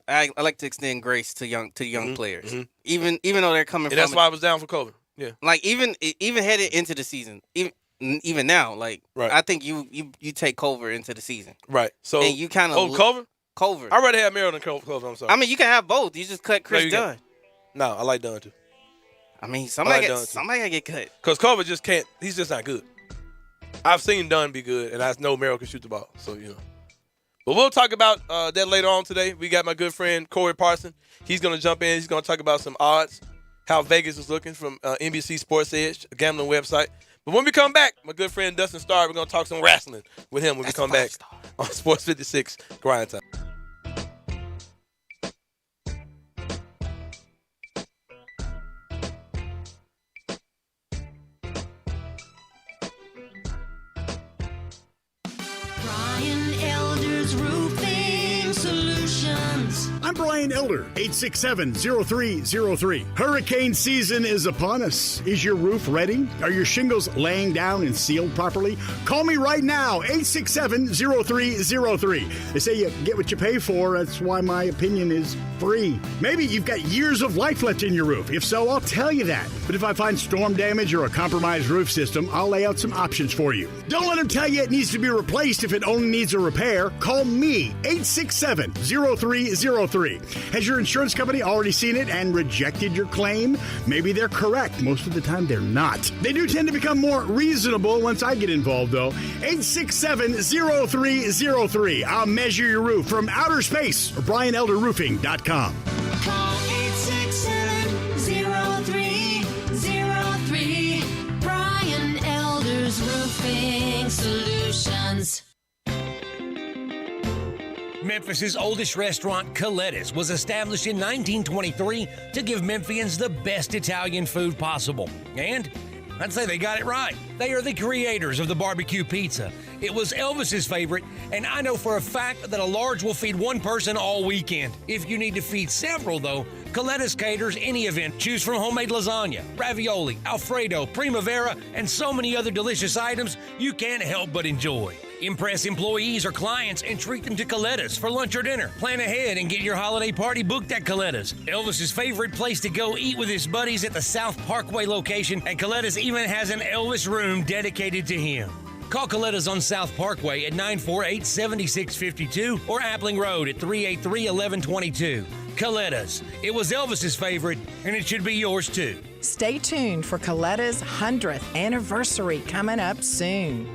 grace to young players, even though they're coming. And that's why I was down for Culver. Yeah, like even headed into the season, even even now, like Right. I think you take Culver into the season. Right. So and you kind of Culver. Culver. I'd rather have Merrill than Culver. I'm sorry. I mean, you can have both. You just cut Chris you can't. Dunn. No, I like Dunn too. I mean, somebody Dunn, too. gotta get cut. Because Culver just can't. He's just not good. I've seen Dunn be good, and I know Merrill can shoot the ball. So But we'll talk about that later on today. We got my good friend Corey Parson. He's gonna jump in. He's gonna talk about some odds, how Vegas is looking from NBC Sports Edge, a gambling website. But when we come back, my good friend Dustin Starr, we're gonna talk some wrestling with him when we come back on Sports 56 Grind Time. I'm Brian Elder, 867-0303. Hurricane season is upon us. Is your roof ready? Are your shingles laying down and sealed properly? Call me right now, 867-0303. They say you get what you pay for. That's why my opinion is free. Maybe you've got years of life left in your roof. If so, I'll tell you that. But if I find storm damage or a compromised roof system, I'll lay out some options for you. Don't let them tell you it needs to be replaced if it only needs a repair. Call me, 867-0303. Has your insurance company already seen it and rejected your claim? Maybe they're correct. Most of the time, they're not. They do tend to become more reasonable once I get involved, though. 867-0303. I'll measure your roof from outer space or BrianElderRoofing.com. Call 867-0303. Brian Elder's Roofing Solutions. Memphis's oldest restaurant, Coletta's, was established in 1923 to give Memphians the best Italian food possible. And I'd say they got it right. They are the creators of the barbecue pizza. It was Elvis's favorite, and I know for a fact that a large will feed one person all weekend. If you need to feed several, though, Coletta's caters any event. Choose from homemade lasagna, ravioli, Alfredo, primavera, and so many other delicious items you can't help but enjoy. Impress employees or clients and treat them to Coletta's for lunch or dinner. Plan ahead and get your holiday party booked at Coletta's. Elvis's favorite place to go eat with his buddies at the South Parkway location, and Coletta's even has an Elvis room dedicated to him. Call Coletta's on South Parkway at 948-7652 or Appling Road at 383-1122. Coletta's. It was Elvis's favorite, and it should be yours too. Stay tuned for Coletta's 100th anniversary coming up soon.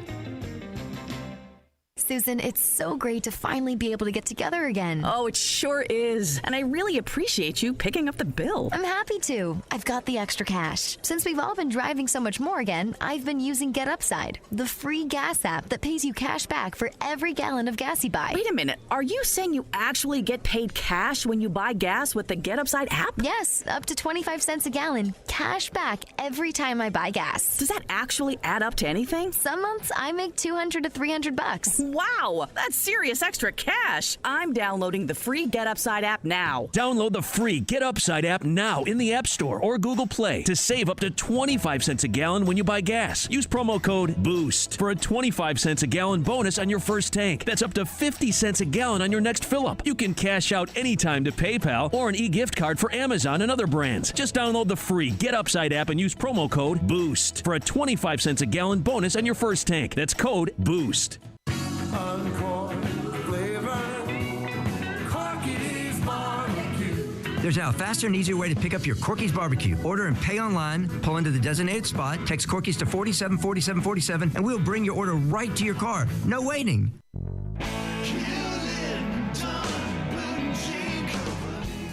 Susan, it's so great to finally be able to get together again. Oh, it sure is. And I really appreciate you picking up the bill. I'm happy to. I've got the extra cash. Since we've all been driving so much more again, I've been using Get Upside, the free gas app that pays you cash back for every gallon of gas you buy. Wait a minute. Are you saying you actually get paid cash when you buy gas with the Get Upside app? Yes, up to 25 cents a gallon, cash back every time I buy gas. Does that actually add up to anything? Some months I make $200 to $300. Wow, that's serious extra cash. I'm downloading the free Get Upside app now. Download the free Get Upside app now in the App Store or Google Play to save up to 25 cents a gallon when you buy gas. Use promo code BOOST for a 25 cents a gallon bonus on your first tank. That's up to 50 cents a gallon on your next fill-up. You can cash out anytime to PayPal or an e-gift card for Amazon and other brands. Just download the free Get Upside app and use promo code BOOST for a 25 cents a gallon bonus on your first tank. That's code BOOST. There's now a faster and easier way to pick up your Corky's barbecue. Order and pay online, pull into the designated spot, text Corky's to 474747, and we'll bring your order right to your car. No waiting.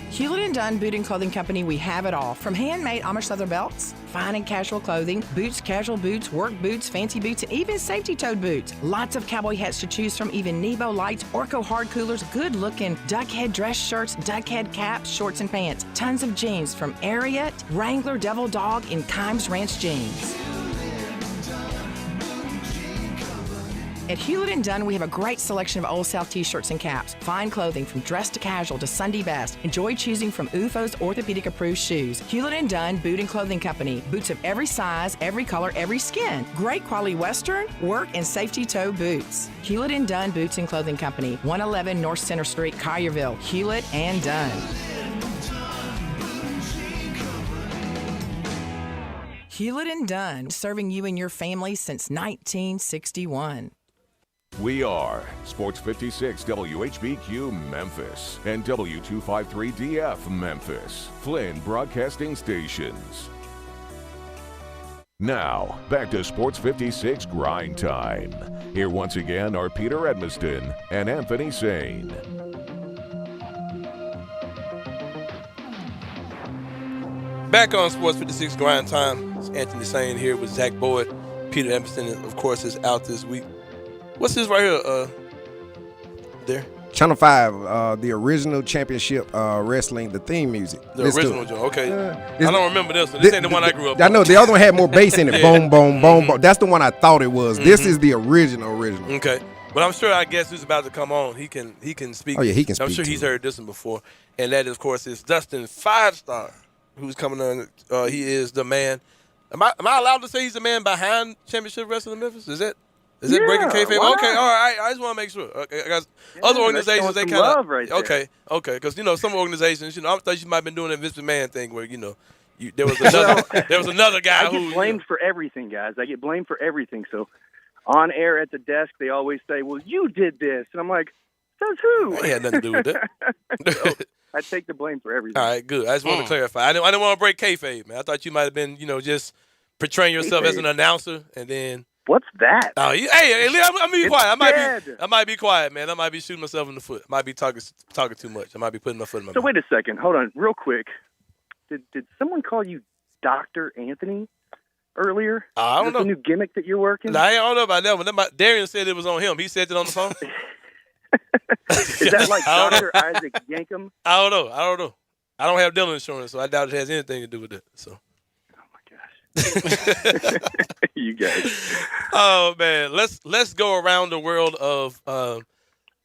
Hewlett & Dunn Boot and Clothing Company, we have it all. From handmade Amish leather belts, fine and casual clothing, boots, casual boots, work boots, fancy boots, and even safety-toed boots. Lots of cowboy hats to choose from, even Nebo lights, Orco hard coolers, good-looking duck head dress shirts, duck head caps, shorts, and pants. Tons of jeans from Ariat, Wrangler, Devil Dog, and Kimes Ranch jeans. At Hewlett & Dunn, we have a great selection of Old South t-shirts and caps. Fine clothing from dress to casual to Sunday best. Enjoy choosing from UFO's orthopedic-approved shoes. Hewlett & Dunn Boot and Clothing Company. Boots of every size, every color, every skin. Great quality Western, work, and safety toe boots. Hewlett & Dunn Boots and Clothing Company. 111 North Center Street, Collierville. Hewlett & Dunn. Hewlett and Dunn, serving you and your family since 1961. We are Sports 56 WHBQ Memphis and W253DF Memphis, Flynn Broadcasting Stations. Now, back to Sports 56 Grind Time. Here once again are Peter Edmiston and Anthony Sane. Back on Sports 56 Grind Time. It's Anthony Sane here with Zach Boyd. Peter Edmiston, of course, is out this week. What's this right here? There. Channel 5, the original championship wrestling, the theme music. The original joint. Okay. I don't remember this one. This ain't the one I grew up I on. know the other one had more bass in it. Boom, boom, boom, boom. That's the one I thought it was. This is the original. Okay. But I'm sure, I guess, who's about to come on, he can speak. Oh, yeah, he can speak. I'm sure he's heard this one before. And that, of course, is Dustin 5-Star, who's coming on. He is the man. Am I allowed to say he's the man behind Championship Wrestling in Memphis? Is it breaking kayfabe? Okay, all right. I just want to make sure. Okay, because other organizations, they kind of right okay, because some organizations, I thought you might have been doing a Vince McMahon thing where there was another guy I get blamed for everything, guys. I get blamed for everything. So on air at the desk, they always say, "Well, you did this," and I'm like, "Says who?" I had nothing to do with that. So I take the blame for everything. All right, good. I just wanted to clarify. I didn't want to break kayfabe, man. I thought you might have been, just portraying yourself as an announcer and then. What's that? Oh, hey, I'm gonna be quiet. I might be quiet, man. I might be shooting myself in the foot. I might be talking too much. I might be putting my foot in my mouth. So wait a second. Hold on, real quick. Did someone call you Dr. Anthony earlier? I don't know. The new gimmick that you're working? I don't know about that one. Darian said it was on him. He said it on the phone. Is that like Dr. Isaac Yankum? I don't know. I don't have dental insurance, so I doubt it has anything to do with it. So. You guys. Oh man, let's go around the world of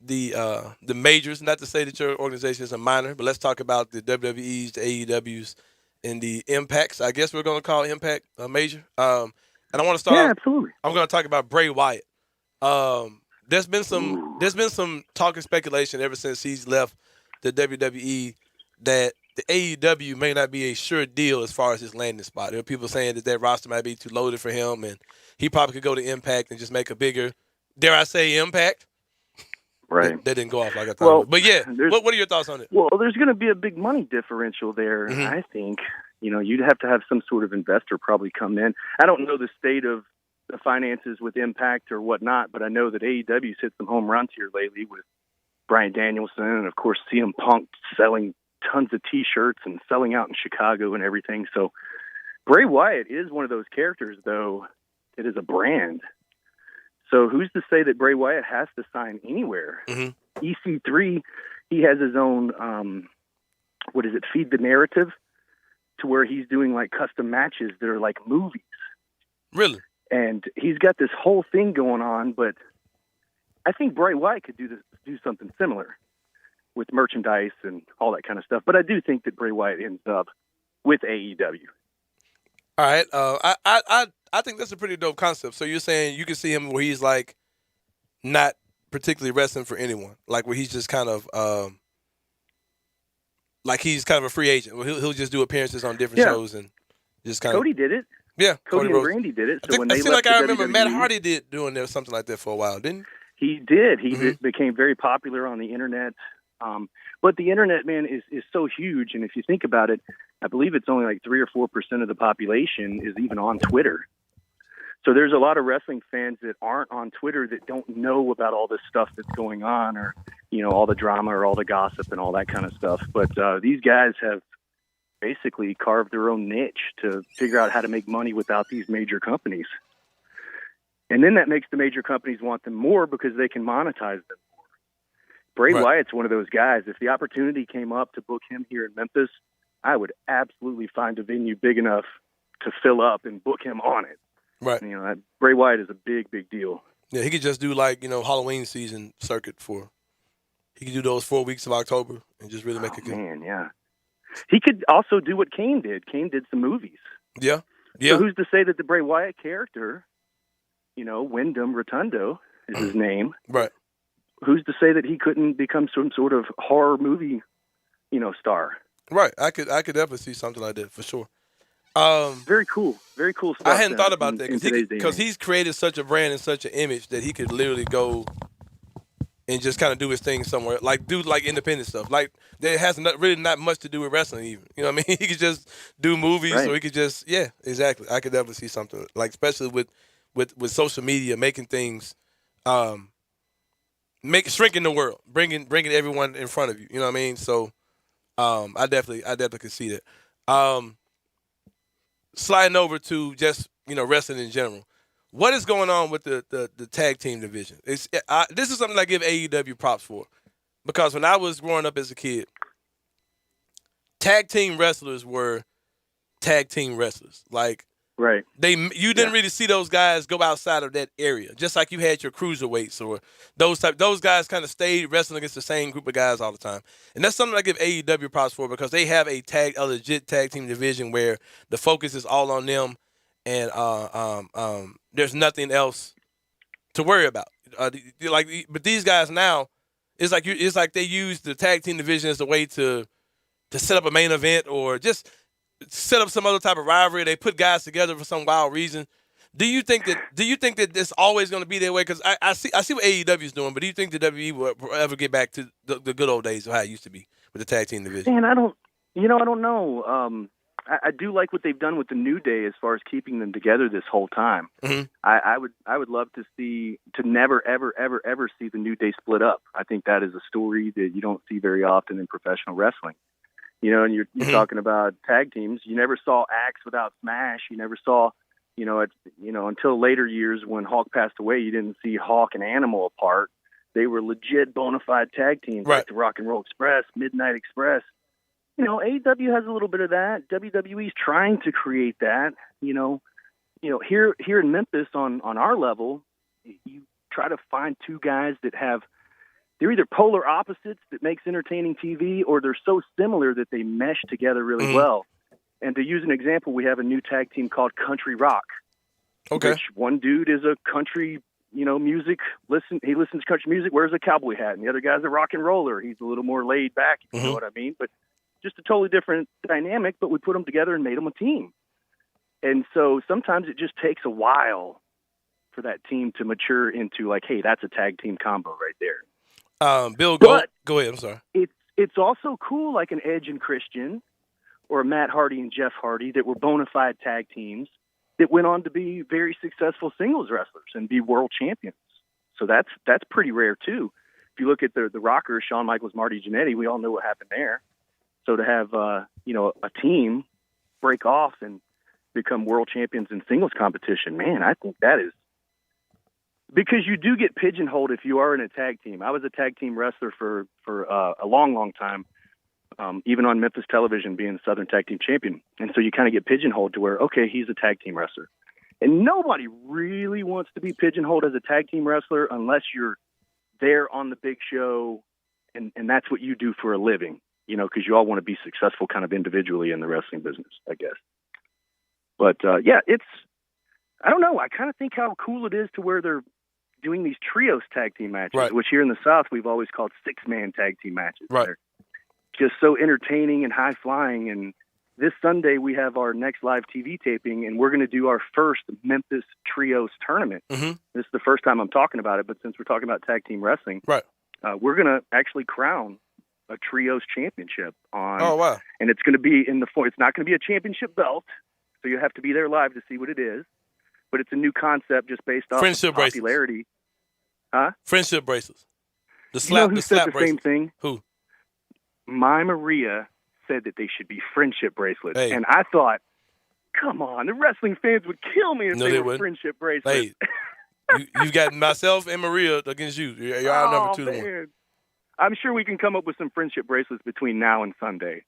the majors. Not to say that your organization is a minor, but let's talk about the WWEs, the AEWs, and the Impacts. I guess we're going to call Impact a major. And I want to start. Yeah, absolutely. I'm going to talk about Bray Wyatt. There's been some talk and speculation ever since he's left the WWE that the AEW may not be a sure deal as far as his landing spot. There are people saying that roster might be too loaded for him, and he probably could go to Impact and just make a bigger, dare I say, impact. Right. That didn't go off like I thought. But yeah, what are your thoughts on it? Well, there's going to be a big money differential there. Mm-hmm. I think, you'd have to have some sort of investor probably come in. I don't know the state of the finances with Impact or whatnot, but I know that AEW's hit some home runs here lately with Bryan Danielson and, of course, CM Punk selling tons of T-shirts and selling out in Chicago and everything. So Bray Wyatt is one of those characters, though, that is a brand. So who's to say that Bray Wyatt has to sign anywhere? Mm-hmm. EC3, he has his own, Feed the Narrative, to where he's doing like custom matches that are like movies. Really? And he's got this whole thing going on, but I think Bray Wyatt could do something similar with merchandise and all that kind of stuff. But I do think that Bray Wyatt ends up with AEW. All right. I think that's a pretty dope concept. So you're saying you can see him where he's like not particularly wrestling for anyone, like where he's just kind of like he's kind of a free agent. He'll just do appearances on different shows and just kind Cody did it. Yeah, Cody and Rhodes. Brandy did it. So I when they feel left like I the remember WWE, Matt Hardy did doing something like that for a while, didn't he? He did. He became very popular on the internet. But the internet, man, is so huge. And if you think about it, I believe it's only like 3 or 4% of the population is even on Twitter. So there's a lot of wrestling fans that aren't on Twitter that don't know about all this stuff that's going on, or, all the drama or all the gossip and all that kind of stuff. But these guys have basically carved their own niche to figure out how to make money without these major companies. And then that makes the major companies want them more because they can monetize them more. Bray Wyatt's one of those guys. If the opportunity came up to book him here in Memphis, I would absolutely find a venue big enough to fill up and book him on it. Right. Bray Wyatt is a big, big deal. Yeah, he could just do like, Halloween season circuit he could do those 4 weeks of October and just really make it good. Man, yeah. He could also do what Kane did. Kane did some movies. Yeah. So who's to say that the Bray Wyatt character, Wyndham Rotundo is his name. Right. Who's to say that he couldn't become some sort of horror movie, star? Right. I could definitely see something like that for sure. Very cool stuff. I hadn't thought about that in today's day and because age. he's created such a brand and such an image that he could literally go and just kind of do his thing somewhere, like do like independent stuff. Like that has really not much to do with wrestling, even. You know what I mean? He could just do movies, Right. or he could just exactly. I could definitely see something like, especially with social media, making things, shrinking the world, bringing everyone in front of you. You know what I mean? So, I definitely could see that. Sliding over to just wrestling in general. What is going on with the tag team division? This is something I give AEW props for, because when I was growing up as a kid, tag team wrestlers were tag team wrestlers. Like Right. You didn't really see those guys go outside of that area. Just like you had your cruiserweights or those guys kind of stayed wrestling against the same group of guys all the time. And that's something I give AEW props for, because they have a legit tag team division where the focus is all on them, and there's nothing else to worry about. But these guys now, it's like they use the tag team division as a way to set up a main event, or just set up some other type of rivalry. They put guys together for some wild reason. Do you think that it's always going to be that way? Because I see what AEW is doing, but do you think the WWE will ever get back to the good old days of how it used to be with the tag team division? Man, I don't know. I do like what they've done with the New Day as far as keeping them together this whole time. Mm-hmm. I would love to never ever see the New Day split up. I think that is a story that you don't see very often in professional wrestling. And you're talking about tag teams. You never saw Axe without Smash. You never saw, until later years when Hawk passed away, you didn't see Hawk and Animal apart. They were legit bona fide tag teams, right, like the Rock and Roll Express, Midnight Express. AEW has a little bit of that. WWE's trying to create that. Here in Memphis on our level, you try to find two guys that they're either polar opposites that makes entertaining TV, or they're so similar that they mesh together really well. And to use an example, we have a new tag team called Country Rock. Okay. Which one dude is a country, music. He listens to country music, wears a cowboy hat, and the other guy's a rock and roller. He's a little more laid back, if you know what I mean. But just a totally different dynamic, but we put them together and made them a team. And so sometimes it just takes a while for that team to mature into like, hey, that's a tag team combo right there. Bill, go ahead. I'm sorry. It's also cool, like an Edge and Christian, or Matt Hardy and Jeff Hardy, that were bona fide tag teams that went on to be very successful singles wrestlers and be world champions. So that's pretty rare too. If you look at the Rockers, Shawn Michaels, Marty Jannetty, we all know what happened there. So to have a team break off and become world champions in singles competition, man, I think that is. Because you do get pigeonholed if you are in a tag team. I was a tag team wrestler for a long time, even on Memphis television, being Southern Tag Team Champion. And so you kind of get pigeonholed to where, okay, he's a tag team wrestler. And nobody really wants to be pigeonholed as a tag team wrestler unless you're there on the big show and that's what you do for a living, because you all want to be successful kind of individually in the wrestling business, I guess. But, I don't know. I kind of think how cool it is to where they're doing these trios tag team matches, right, which here in the South we've always called 6-man tag team matches. Right. They're just so entertaining and high flying. And this Sunday we have our next live TV taping, and we're going to do our first Memphis Trios tournament. Mm-hmm. This is the first time I'm talking about it, but since we're talking about tag team wrestling, right, we're going to actually crown a Trios championship on. Oh, wow. And it's going to be it's not going to be a championship belt, so you have to be there live to see what it is. But it's a new concept just based off Friendship of popularity. Huh? Friendship bracelets. The slap, who the said slap the bracelets. same thing? Who? My Maria said that they should be friendship bracelets. Hey. And I thought, come on, the wrestling fans would kill me if No, they they were wouldn't. friendship bracelets. Hey, you've got myself and Maria against you. You're outnumbered 2-1. Man. I'm sure we can come up with some friendship bracelets between now and Sunday.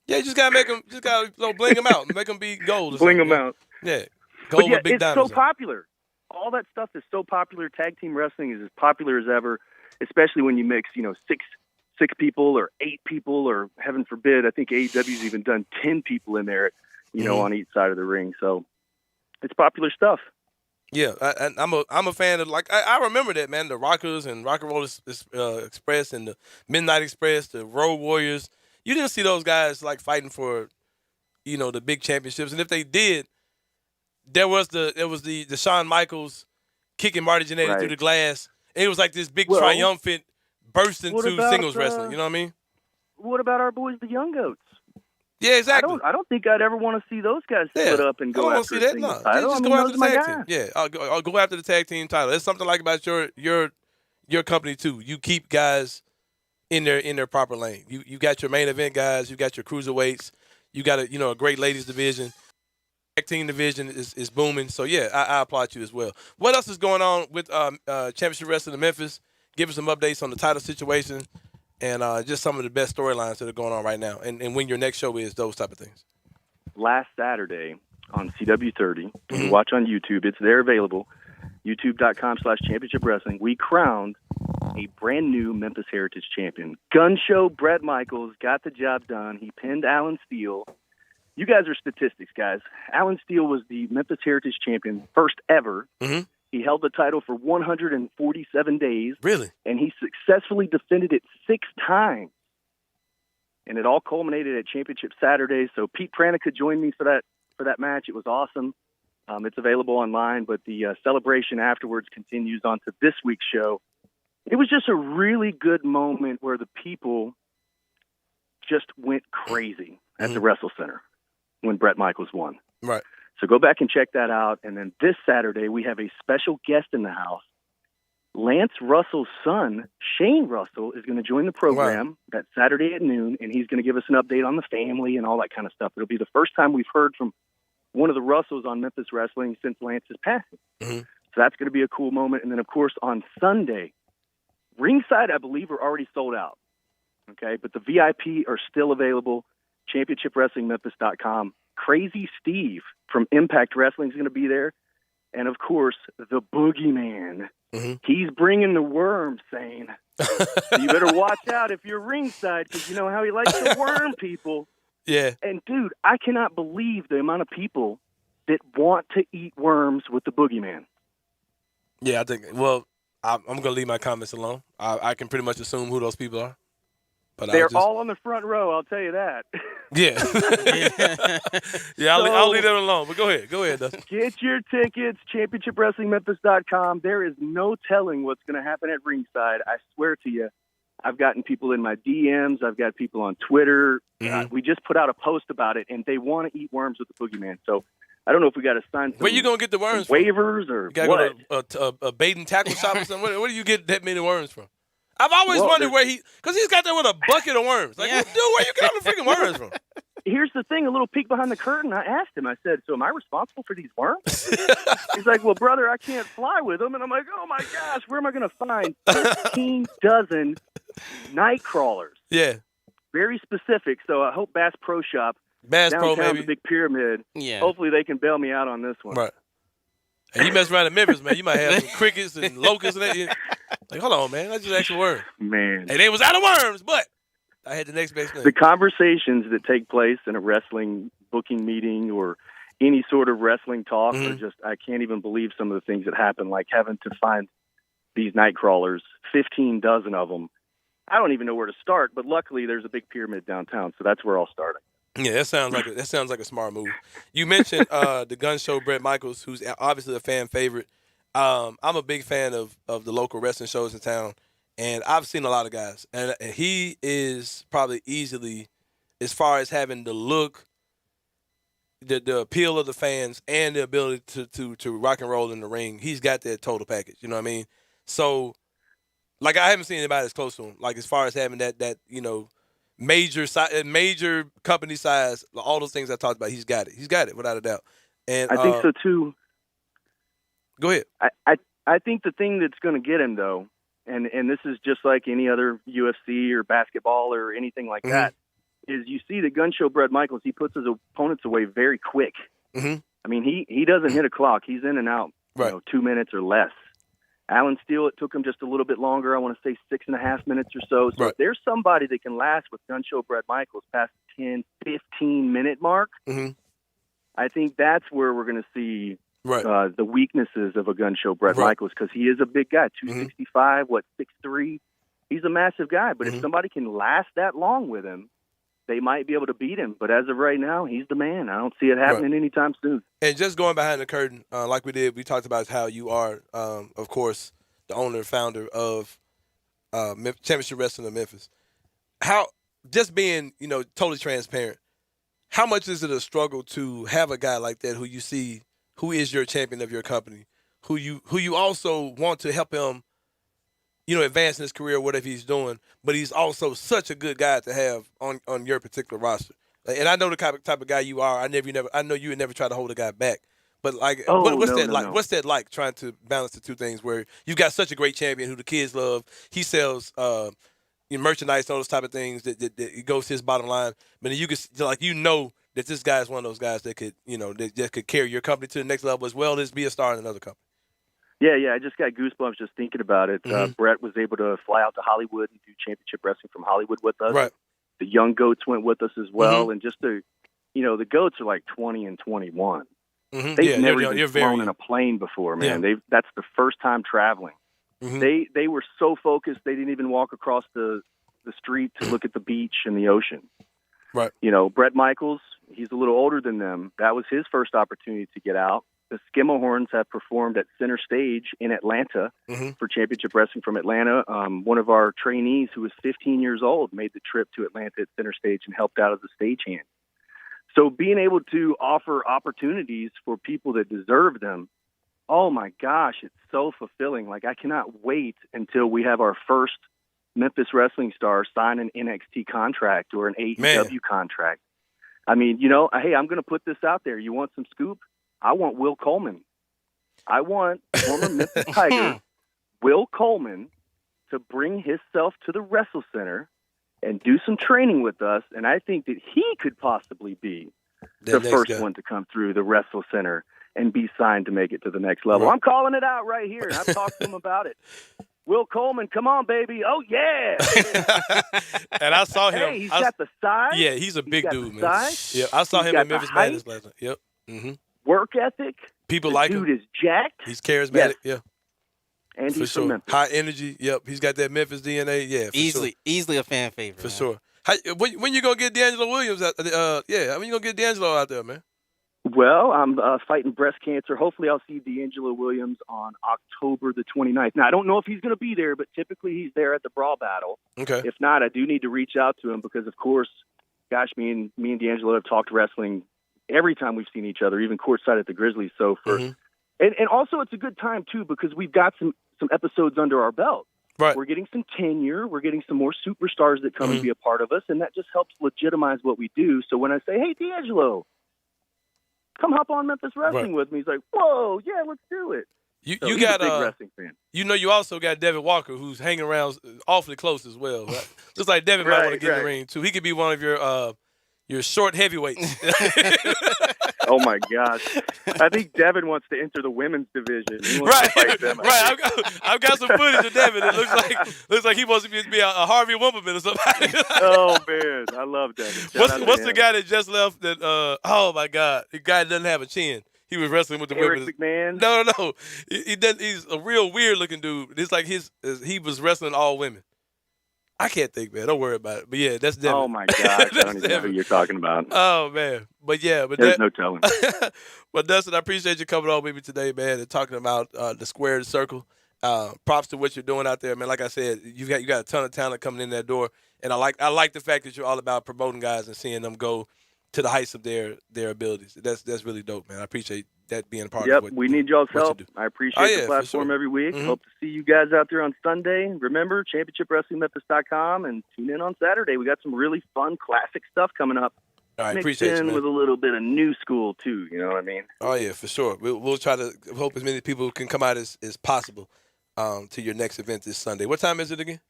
Yeah, you just gotta make them. Just gotta bling them out. Make them be gold. Or Bling something. them out. Yeah, But gold yeah, with big it's so diamonds. popular. All that stuff is so popular. Tag team wrestling is as popular as ever, especially when you mix, six people or 8 people, or heaven forbid, I think AEW's even done 10 people in there, on each side of the ring. So it's popular stuff. Yeah, I'm a fan of, like, I remember that, man. The Rockers and Rock and Roll Express and the Midnight Express, the Road Warriors. You didn't see those guys like fighting for the big championships. And if they did, there was the Shawn Michaels kicking Marty Jannetty through the glass. And it was like this big triumphant burst into singles wrestling. You know what I mean? What about our boys, the Young Goats? Yeah, exactly. I don't think I'd ever want to see those guys split up and go after a single title. Just go after the tag team. Yeah, I'll go after the tag team title. There's something like about your company too. You keep guys in their proper lane. You got your main event guys. You got your cruiserweights. You got a great ladies division. Tag team division is booming. So yeah, I applaud you as well. What else is going on with Championship Wrestling in Memphis? Give us some updates on the title situation. And just some of the best storylines that are going on right now, and when your next show is, those type of things. Last Saturday on CW30, you can watch on YouTube. It's there available, youtube.com/Championship Wrestling. We crowned a brand new Memphis Heritage champion. Gun Show Bret Michaels got the job done. He pinned Alan Steele. You guys are statistics, guys. Alan Steele was the Memphis Heritage champion, first ever. Mm-hmm. He held the title for 147 days. Really? And he successfully defended it 6 times. And it all culminated at Championship Saturday. So Pete Pranica joined me for that match. It was awesome. It's available online, but the celebration afterwards continues on to this week's show. It was just a really good moment where the people just went crazy at the Wrestle Center when Bret Michaels won. Right. So go back and check that out. And then this Saturday, we have a special guest in the house. Lance Russell's son, Shane Russell, is going to join the program that Saturday at noon, and he's going to give us an update on the family and all that kind of stuff. It'll be the first time we've heard from one of the Russells on Memphis Wrestling since Lance's passing. Mm-hmm. So that's going to be a cool moment. And then, of course, on Sunday, ringside, I believe, are already sold out. Okay, but the VIP are still available. ChampionshipWrestlingMemphis.com. Crazy Steve from Impact Wrestling is going to be there. And, of course, the Boogeyman. Mm-hmm. He's bringing the worm, saying, you better watch out if you're ringside because you know how he likes to worm people. Yeah. And, dude, I cannot believe the amount of people that want to eat worms with the Boogeyman. Yeah, I think, well, I'm going to leave my comments alone. I can pretty much assume who those people are. But they're all on the front row, I'll tell you that. Yeah. Yeah, I'll leave that alone. But go ahead, Dustin. Get your tickets, ChampionshipWrestlingMemphis.com. There is no telling what's going to happen at ringside. I swear to you, I've gotten people in my DMs. I've got people on Twitter. Mm-hmm. We just put out a post about it, and they want to eat worms with the Boogeyman. So I don't know if we got to sign some where you going to get the worms waivers from? or you gotta what? Go to a bait and tackle shop or something? Where do you get that many worms from? I've always wondered where because he's got there with a bucket of worms. Like, dude, where you get all the freaking worms from? Here's the thing, a little peek behind the curtain. I asked him, I said, so am I responsible for these worms? He's like, well, brother, I can't fly with them. And I'm like, oh, my gosh, where am I going to find 15 dozen night crawlers? Yeah. Very specific. So I hope Bass Pro Shop, Bass downtown Pro, maybe. the Big Pyramid, hopefully they can bail me out on this one. Right. Hey, you mess around in Memphis, man, you might have some crickets and locusts and that. Like, hold on, man, I just asked for worms. Man. Hey, they was out of worms, but I had the next best thing. The conversations that take place in a wrestling booking meeting or any sort of wrestling talk are just, I can't even believe some of the things that happen, like having to find these night crawlers, 15 dozen of them. I don't even know where to start, but luckily there's a big pyramid downtown, so that's where I'll start. Yeah, that sounds like a smart move. You mentioned the Gun Show Bret Michaels, who's obviously a fan favorite. I'm a big fan of the local wrestling shows in town, and I've seen a lot of guys. And he is probably easily, as far as having the look, the appeal of the fans, and the ability to rock and roll in the ring, he's got that total package. You know what I mean? So, like, I haven't seen anybody as close to him. Like, as far as having that major company size, all those things I talked about, he's got it. He's got it without a doubt. And I think so too. Go ahead. I think the thing that's going to get him though, and this is just like any other UFC or basketball or anything like that, is you see the Gun Show Bret Michaels, he puts his opponents away very quick. Mm-hmm. I mean, he doesn't hit a clock. He's in and out, 2 minutes or less. Alan Steele, it took him just a little bit longer. I want to say 6.5 minutes or so. So if there's somebody that can last with Gun Show Bret Michaels past the 10, 15-minute mark, I think that's where we're going to see the weaknesses of a Gun Show Bret Michaels, because he is a big guy, 265, 6'3". He's a massive guy. But if somebody can last that long with him, they might be able to beat him. But as of right now, he's the man. I don't see it happening anytime soon. And just going behind the curtain, like we did, we talked about how you are, of course, the owner and founder of Championship Wrestling of Memphis. How, just being, totally transparent, how much is it a struggle to have a guy like that who you see, who is your champion of your company, who you also want to help him, advance in his career, whatever he's doing, but he's also such a good guy to have on your particular roster. And I know the type of guy you are. I know you would never try to hold a guy back. But what's that like? What's that like, trying to balance the two things where you've got such a great champion who the kids love? He sells merchandise and all those type of things that it goes to his bottom line. But then you that this guy is one of those guys that could that could carry your company to the next level as well as be a star in another company. Yeah, I just got goosebumps just thinking about it. Brett was able to fly out to Hollywood and do Championship Wrestling from Hollywood with us. Right. The young goats went with us as well, and just the goats are like 20 and 21. They've never even flown in a plane before, man. Yeah. That's the first time traveling. They were so focused they didn't even walk across the street to look at the beach and the ocean. Right. Brett Michaels, he's a little older than them. That was his first opportunity to get out. The Skimmerhorns have performed at Center Stage in Atlanta for Championship Wrestling from Atlanta. One of our trainees who was 15 years old made the trip to Atlanta at Center Stage and helped out as a stagehand. So being able to offer opportunities for people that deserve them, oh my gosh, it's so fulfilling. Like, I cannot wait until we have our first Memphis wrestling star sign an NXT contract or an AEW contract. I mean, hey, I'm going to put this out there. You want some scoop? I want Will Coleman. I want former Memphis Tiger Will Coleman to bring himself to the Wrestle Center and do some training with us, and I think that he could possibly be the first one to come through the Wrestle Center and be signed to make it to the next level. Right. I'm calling it out right here, and I've talked to him about it. Will Coleman, come on, baby. Oh, yeah. And I saw him. Hey, he's got the size. Yeah, he's a big dude, man. Size. Yeah, I saw He's him got in Memphis the Madness height. last night. Yep. Mm-hmm. Work ethic. People the like dude him. Is jacked. He's charismatic. Yeah. And for he's sure. from Memphis. High energy. Yep. He's got that Memphis DNA. Yeah. For Easily a fan favorite. For sure. When you gonna get D'Angelo Williams out? When you gonna get D'Angelo out there, man? Well, I'm fighting breast cancer. Hopefully I'll see D'Angelo Williams on October the 29th. Now, I don't know if he's going to be there, but typically he's there at the Brawl Battle. Okay. If not, I do need to reach out to him because, of course, gosh, me and D'Angelo have talked wrestling every time we've seen each other, even courtside at the Grizzlies. So and also it's a good time, too, because we've got some episodes under our belt. Right. We're getting some tenure. We're getting some more superstars that come and be a part of us, and that just helps legitimize what we do. So when I say, hey, D'Angelo, come hop on Memphis Wrestling with me. He's like, whoa, yeah, let's do it. You he's got a big wrestling fan. You also got Devin Walker, who's hanging around awfully close as well. Right? Looks like Devin might want to get in the ring too. He could be one of your short heavyweights. Oh my gosh! I think Devin wants to enter the women's division. He wants to fight them. Right. I've got some footage of Devin. It looks like he wants to be a Harvey Wimperman or something. Oh man, I love Devin. What's the guy that just left? That oh my God, the guy doesn't have a chin. He was wrestling with the Eric women. McMahon? No. He doesn't. He's a real weird looking dude. It's like he was wrestling all women. I can't think, man. Don't worry about it. But yeah, that's Devin. Oh my gosh, I don't even know who you're talking about. Oh man, but there's no telling. But Dustin, I appreciate you coming on with me today, man, and talking about the square and circle. Props to what you're doing out there, man. Like I said, you got a ton of talent coming in that door, and I like the fact that you're all about promoting guys and seeing them go to the heights of their abilities. That's really dope, man. I appreciate that being a part of what we need y'all's help. I appreciate the for platform sure. every week. Hope to see you guys out there on Sunday. Remember, ChampionshipWrestlingMemphis.com, and tune in on Saturday. We got some really fun classic stuff coming up. All right, mixed appreciate in you, man. with a little bit of new school too. You know what I mean? Oh yeah, for sure. We'll try to hope as many people can come out as possible to your next event this Sunday. What time is it again?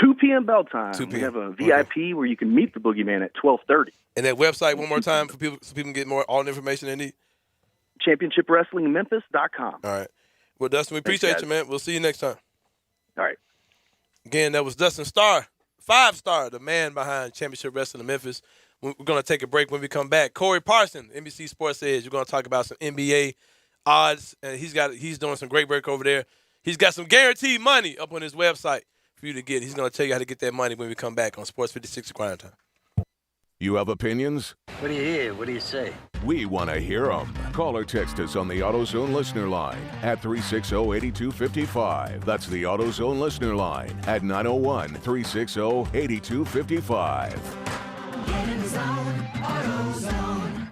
2 p.m. bell time. 2 p.m. We have a VIP where you can meet the Boogeyman at 12:30. And that website one more time for people so people can get all the information they need. ChampionshipWrestlingMemphis.com. All right. Well, Dustin, we appreciate you, man. We'll see you next time. All right. Again, that was Dustin Starr, 5-star, the man behind Championship Wrestling in Memphis. We're going to take a break. When we come back, Corey Parson, NBC Sports Edge. We're going to talk about some NBA odds, and he's doing some great work over there. He's got some guaranteed money up on his website for you to get. He's going to tell you how to get that money when we come back on Sports 56 Grindtime. You have opinions? What do you hear? What do you say? We want to hear them. Call or text us on the AutoZone listener line at 360-8255. That's the AutoZone listener line at 901-360-8255. Get in the zone, AutoZone.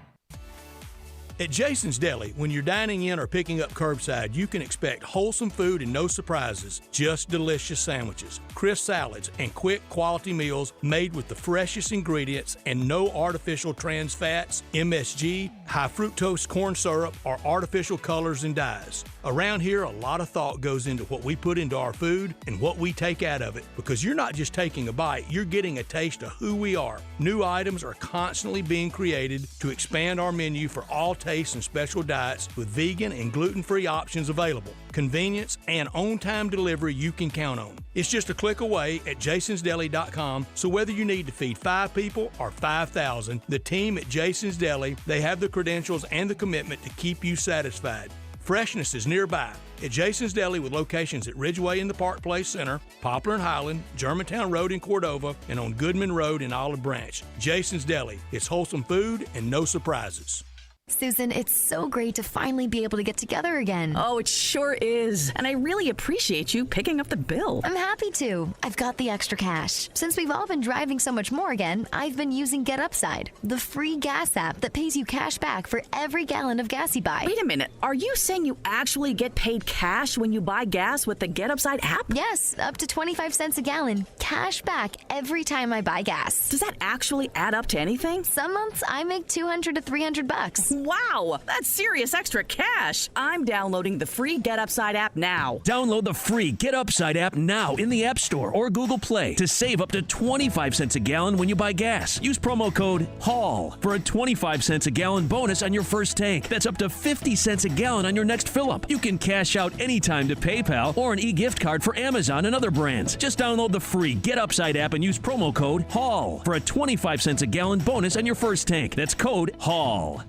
At Jason's Deli, when you're dining in or picking up curbside, you can expect wholesome food and no surprises, just delicious sandwiches, crisp salads, and quick quality meals made with the freshest ingredients and no artificial trans fats, MSG, high fructose corn syrup, or artificial colors and dyes. Around here, a lot of thought goes into what we put into our food and what we take out of it, because you're not just taking a bite, you're getting a taste of who we are. New items are constantly being created to expand our menu for all tastes and special diets with vegan and gluten-free options available. Convenience and on-time delivery you can count on. It's just a click away at jasonsdeli.com, so whether you need to feed 5 people or 5,000, the team at Jason's Deli, they have the credentials and the commitment to keep you satisfied. Freshness is nearby at Jason's Deli with locations at Ridgeway in the Park Place Center, Poplar and Highland, Germantown Road in Cordova, and on Goodman Road in Olive Branch. Jason's Deli. It's wholesome food and no surprises. Susan, it's so great to finally be able to get together again. Oh, it sure is. And I really appreciate you picking up the bill. I'm happy to. I've got the extra cash. Since we've all been driving so much more again, I've been using Get Upside, the free gas app that pays you cash back for every gallon of gas you buy. Wait a minute. Are you saying you actually get paid cash when you buy gas with the Get Upside app? Yes, up to 25 cents a gallon. Cash back every time I buy gas. Does that actually add up to anything? Some months I make $200 to $300. Wow, that's serious extra cash. I'm downloading the free Get Upside app now. Download the free Get Upside app now in the App Store or Google Play to save up to 25 cents a gallon when you buy gas. Use promo code HAUL for a 25 cents a gallon bonus on your first tank. That's up to 50 cents a gallon on your next fill-up. You can cash out anytime to PayPal or an e-gift card for Amazon and other brands. Just download the free Get Upside app and use promo code HAUL for a 25 cents a gallon bonus on your first tank. That's code HAUL.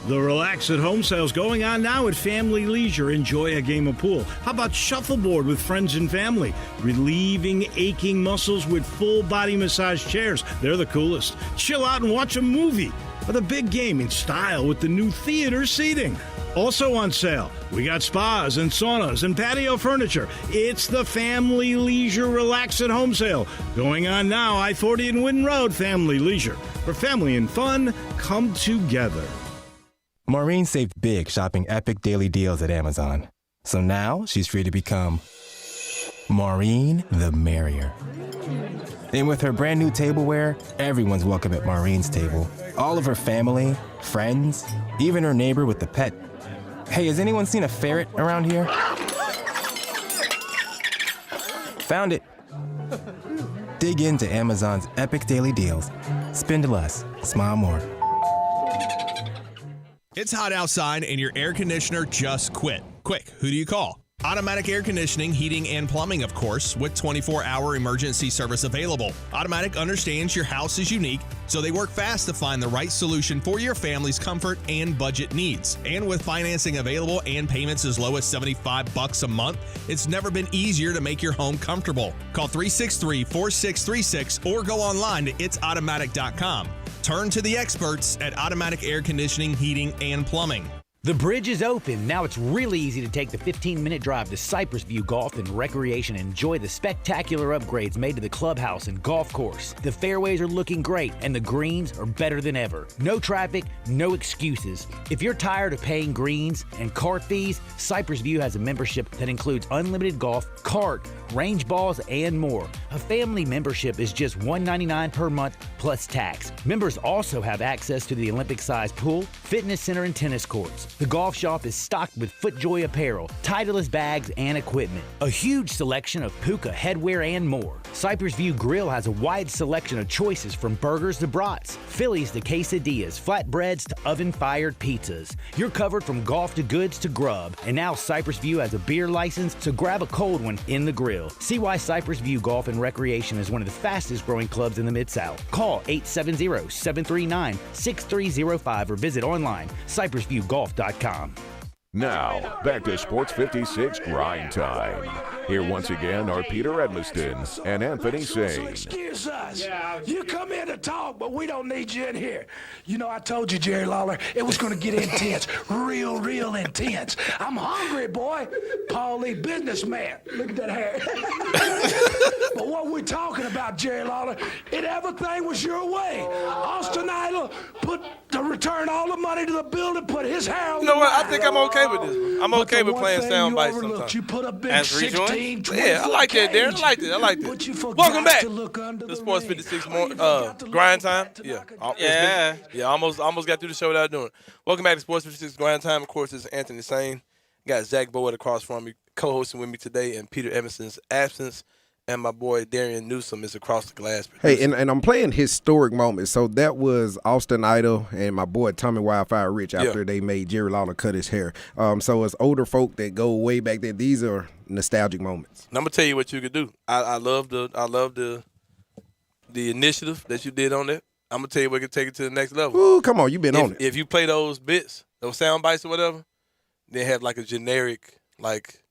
The Relax at Home sale's going on now at Family Leisure. Enjoy a game of pool. How about shuffleboard with friends and family? Relieving aching muscles with full body massage chairs. They're the coolest. Chill out and watch a movie. Or the big game in style with the new theater seating. Also on sale, we got spas and saunas and patio furniture. It's the Family Leisure Relax at Home sale. Going on now, I-40 and Wynn Road, Family Leisure. For family and fun, come together. Maureen saved big shopping epic daily deals at Amazon. So now she's free to become Maureen the Merrier. And with her brand new tableware, everyone's welcome at Maureen's table. All of her family, friends, even her neighbor with the pet. Hey, has anyone seen a ferret around here? Found it. Dig into Amazon's epic daily deals. Spend less, smile more. It's hot outside and your air conditioner just quit. Quick, who do you call? Automatic Air Conditioning, Heating, and Plumbing, of course, with 24-hour emergency service available. Automatic understands your house is unique, so they work fast to find the right solution for your family's comfort and budget needs. And with financing available and payments as low as $75 a month, it's never been easier to make your home comfortable. Call 363-4636 or go online to itsautomatic.com. Turn to the experts at Automatic Air Conditioning, Heating, and Plumbing. The bridge is open. Now it's really easy to take the 15-minute drive to Cypress View Golf and Recreation and enjoy the spectacular upgrades made to the clubhouse and golf course. The fairways are looking great and the greens are better than ever. No traffic, no excuses. If you're tired of paying greens and cart fees, Cypress View has a membership that includes unlimited golf, cart, range balls, and more. A family membership is just $199 per month plus tax. Members also have access to the Olympic-sized pool, fitness center, and tennis courts. The golf shop is stocked with FootJoy apparel, Titleist bags, and equipment. A huge selection of Puka headwear and more. Cypress View Grill has a wide selection of choices from burgers to brats, Phillies to quesadillas, flatbreads to oven-fired pizzas. You're covered from golf to goods to grub. And now Cypress View has a beer license, so grab a cold one in the grill. See why Cypress View Golf and Recreation is one of the fastest growing clubs in the Mid-South. Call 870-739-6305 or visit online cypressviewgolf.com. Now, back to Sports 56 Grind Time. Here once again are Peter Edmiston and Anthony Sane. Excuse us. You come in to talk, but we don't need you in here. You know, I told you, Jerry Lawler, it was going to get intense. Real intense. I'm hungry, boy. Paulie, businessman. Look at that hair. But what we're talking about, Jerry Lawler, if everything was your way, Austin Idol return all the money to the building, put his hair on. You know what? I think I'm okay with this. I'm okay with playing sound bites sometimes. You put a big As 16, 20 yeah, I like that, Darren. I like that. Welcome back to the Sports 56 Grind Time. Yeah. Almost got through the show without doing it. Welcome back to Sports 56 Grind Time. Of course, this is Anthony Sane. Got Zach Boyd across from me, co-hosting with me today in Peter Evanson's absence. And my boy Darian Newsom is across the glass. Hey, and I'm playing historic moments. So that was Austin Idol and my boy Tommy Wildfire Rich after they made Jerry Lawler cut his hair. So it's older folk that go way back there. These are nostalgic moments. And I'm gonna tell you what you could do. I love the initiative that you did on that. I'm gonna tell you what can take it to the next level. Ooh, come on, you've been on it. If you play those bits, those sound bites or whatever, they have like a generic like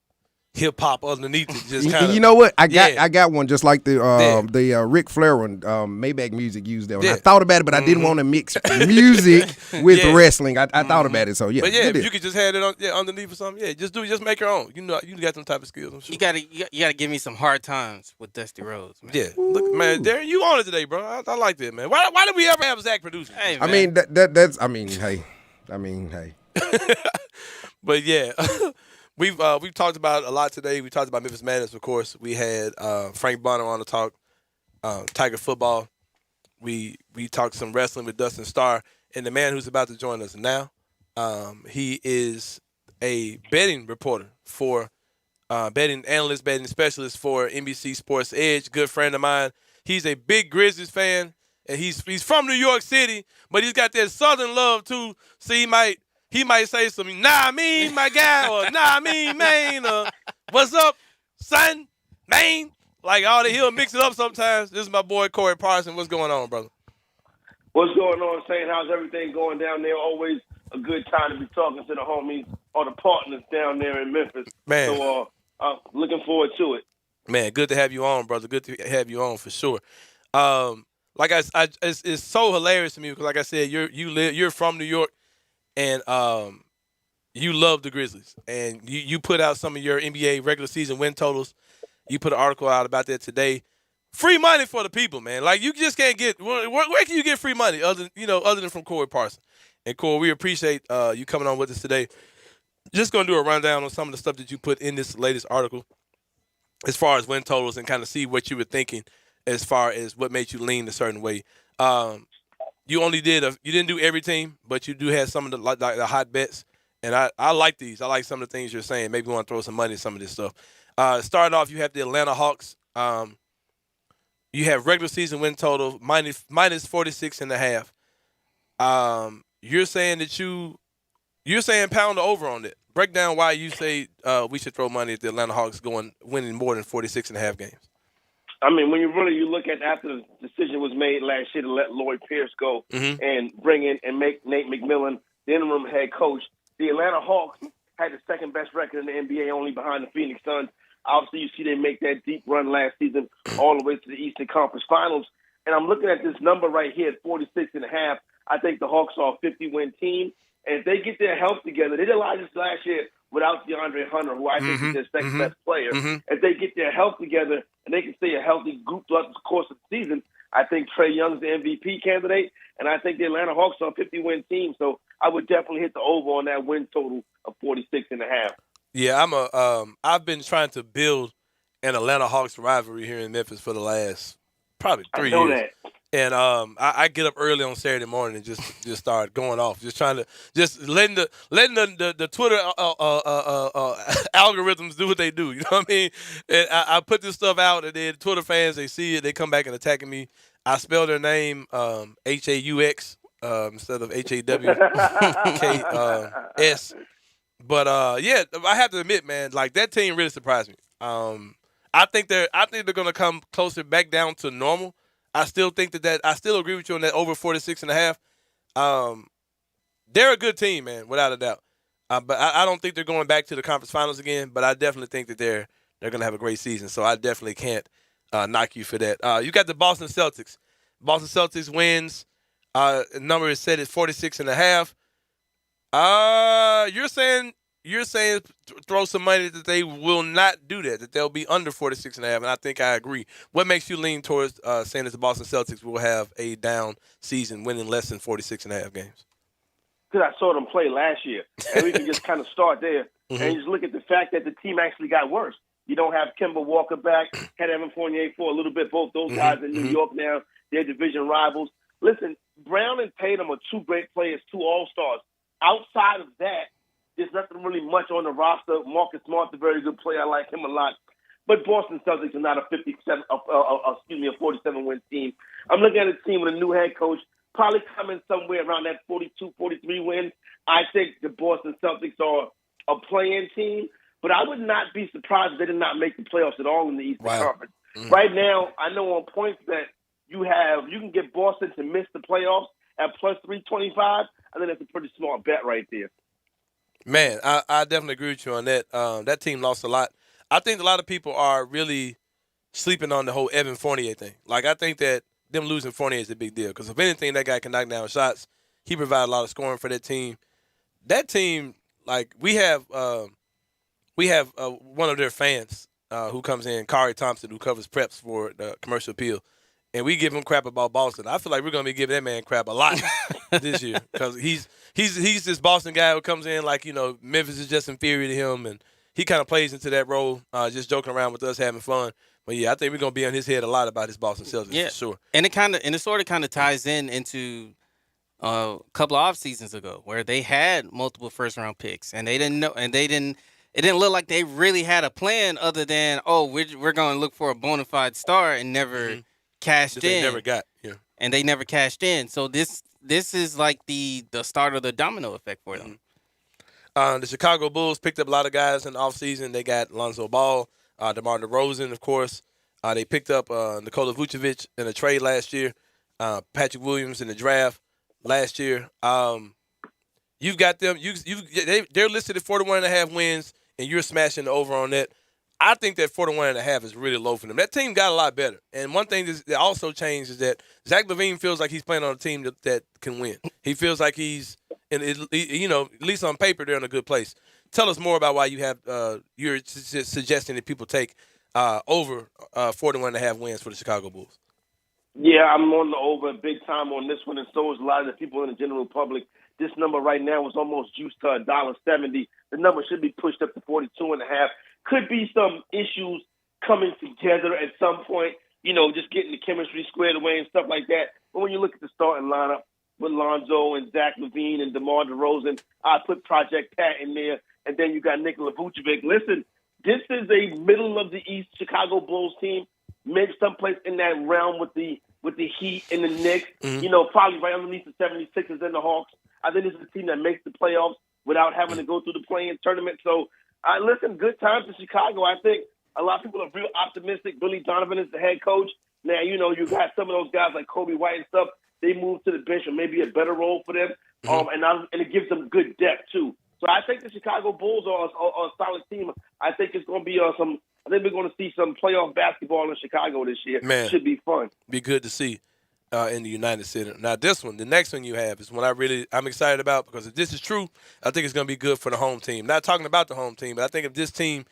hip hop underneath it. Just kind of. You know what? I got one just like the Ric Flair one. Maybach Music used that one. I thought about it, but I didn't want to mix music with wrestling. I thought about it, so yeah. But yeah, if you could just have it underneath or something, just make your own. You know, you got them type of skills. I'm sure. You gotta give me some hard times with Dusty Rhodes. Man. Yeah, look, man, Darren, you on it today, bro. I like that, man. Why did we ever have Zach producing? Hey, I mean that's. I mean, hey. But yeah. We've talked about a lot today. We talked about Memphis Madness, of course. We had Frank Bonner on the talk, Tiger football. We talked some wrestling with Dustin Starr, and the man who's about to join us now, he is a betting reporter for betting analyst, betting specialist for NBC Sports Edge. Good friend of mine. He's a big Grizzlies fan, and he's from New York City, but he's got that Southern love too. So he might say something, nah, I mean, my guy, or nah, I mean, man, or what's up, son, man? Like, he'll mix it up sometimes. This is my boy, Corey Parson. What's going on, brother? What's going on, Shane? How's everything going down there? Always a good time to be talking to the homies or the partners down there in Memphis. Man. So, looking forward to it. Man, good to have you on, brother. Good to have you on for sure. It's so hilarious to me because, like I said, you're from New York. And you love the Grizzlies, and you put out some of your NBA regular season win totals. You put an article out about that today. Free money for the people, man. Like you just can't get. Where can you get free money other than from Corey Parson? And Corey, we appreciate you coming on with us today. Just gonna do a rundown on some of the stuff that you put in this latest article, as far as win totals, and kind of see what you were thinking as far as what made you lean a certain way. You only you didn't do every team, but you do have some of the hot bets, and I like these. I like some of the things you're saying. Maybe you want to throw some money at some of this stuff. Starting off, you have the Atlanta Hawks. You have regular season win total minus 46.5. You're saying that you're saying pound the over on it. Break down why you say we should throw money at the Atlanta Hawks winning more than 46.5 games. I mean, when you look at after the decision was made last year to let Lloyd Pierce go and bring in and make Nate McMillan the interim head coach, the Atlanta Hawks had the second best record in the NBA, only behind the Phoenix Suns. Obviously, you see they make that deep run last season all the way to the Eastern Conference Finals. And I'm looking at this number right here at 46.5. I think the Hawks are a 50-win team. And if they get their health together, they did a lot of this last year without DeAndre Hunter, who I think is their second best player. If they get their health together and they can stay a healthy group throughout the course of the season, I think Trae Young's the MVP candidate, and I think the Atlanta Hawks are a 50-win team. So I would definitely hit the over on that win total of 46.5. Yeah, I've been trying to build an Atlanta Hawks rivalry here in Memphis for the last probably 3 years. That. And I get up early on Saturday morning and just start going off, just letting the Twitter algorithms do what they do. You know what I mean? And I put this stuff out, and then Twitter fans, they see it, they come back and attacking me. I spell their name Haux instead of HAWKS. But yeah, I have to admit, man, like that team really surprised me. I think they're gonna come closer back down to normal. I still think that I still agree with you on that over 46.5. They're a good team, man, without a doubt. But I don't think they're going back to the conference finals again. But I definitely think that they're they're going to have a great season. So I definitely can't knock you for that. You got the Boston Celtics. Boston Celtics wins. Number is set at 46.5. You're saying throw some money that they will not do that they'll be under 46.5, and I think I agree. What makes you lean towards saying that the Boston Celtics will have a down season, winning less than 46.5 games? Because I saw them play last year, and we can just kind of start there and just look at the fact that the team actually got worse. You don't have Kemba Walker back, had Evan Fournier for a little bit. Both those guys in New York now, they're division rivals. Listen, Brown and Tatum are two great players, two all-stars. Outside of that, there's nothing really much on the roster. Marcus Smart's a very good player. I like him a lot. But Boston Celtics are not a 47-win team. I'm looking at a team with a new head coach, probably coming somewhere around that 42, 43 win. I think the Boston Celtics are a play-in team, but I would not be surprised if they did not make the playoffs at all in the Eastern Conference. Right now, I know on points that you can get Boston to miss the playoffs at plus 325. I think that's a pretty smart bet right there. Man, I definitely agree with you on that. That team lost a lot. I think a lot of people are really sleeping on the whole Evan Fournier thing. Like, I think that them losing Fournier is a big deal because if anything, that guy can knock down shots. He provided a lot of scoring for that team. That team, like, we have one of their fans who comes in, Kari Thompson, who covers preps for the Commercial Appeal, and we give him crap about Boston. I feel like we're going to be giving that man crap a lot this year because he's this Boston guy who comes in like, Memphis is just inferior to him, and he kind of plays into that role, just joking around with us, having fun. But yeah, I think we're going to be on his head a lot about his Boston Celtics for sure. And it sort of ties into a couple of off seasons ago where they had multiple first round picks and they didn't know, and it didn't look like they really had a plan other than, we're going to look for a bona fide star and never cashed in. They never got, and they never cashed in. So this is like the start of the domino effect for them. The Chicago Bulls picked up a lot of guys in the offseason. They got Lonzo Ball, DeMar DeRozan, of course. They picked up Nikola Vucevic in a trade last year, Patrick Williams in the draft last year. You've got them. They're listed at 41.5 wins, and you're smashing the over on that. I think that 41.5 is really low for them. That team got a lot better. And one thing that also changed is that Zach LaVine feels like he's playing on a team that can win. He feels like he's, at least on paper, they're in a good place. Tell us more about why you're suggesting that people take over 41.5 wins for the Chicago Bulls. Yeah, I'm on the over big time on this one, and so is a lot of the people in the general public. This number right now is almost juiced to $1.70. The number should be pushed up to 42.5. Could be some issues coming together at some point, just getting the chemistry squared away and stuff like that. But when you look at the starting lineup with Lonzo and Zach LaVine and DeMar DeRozan, I put Project Pat in there, and then you got Nikola Vucevic. Listen, this is a middle of the East Chicago Bulls team, maybe someplace in that realm with the Heat and the Knicks, probably right underneath the 76ers and the Hawks. I think this is a team that makes the playoffs without having to go through the play-in tournament. So, listen, good times in Chicago. I think a lot of people are real optimistic. Billy Donovan is the head coach. Now, you got some of those guys like Kobe White and stuff. They move to the bench or maybe a better role for them, and it gives them good depth, too. So I think the Chicago Bulls are a solid team. I think it's going to be I think we're going to see some playoff basketball in Chicago this year. Man, should be fun. Be good to see in the United Center. Now, the next one you have is one I'm excited about because if this is true, I think it's going to be good for the home team. Not talking about the home team, but I think if this team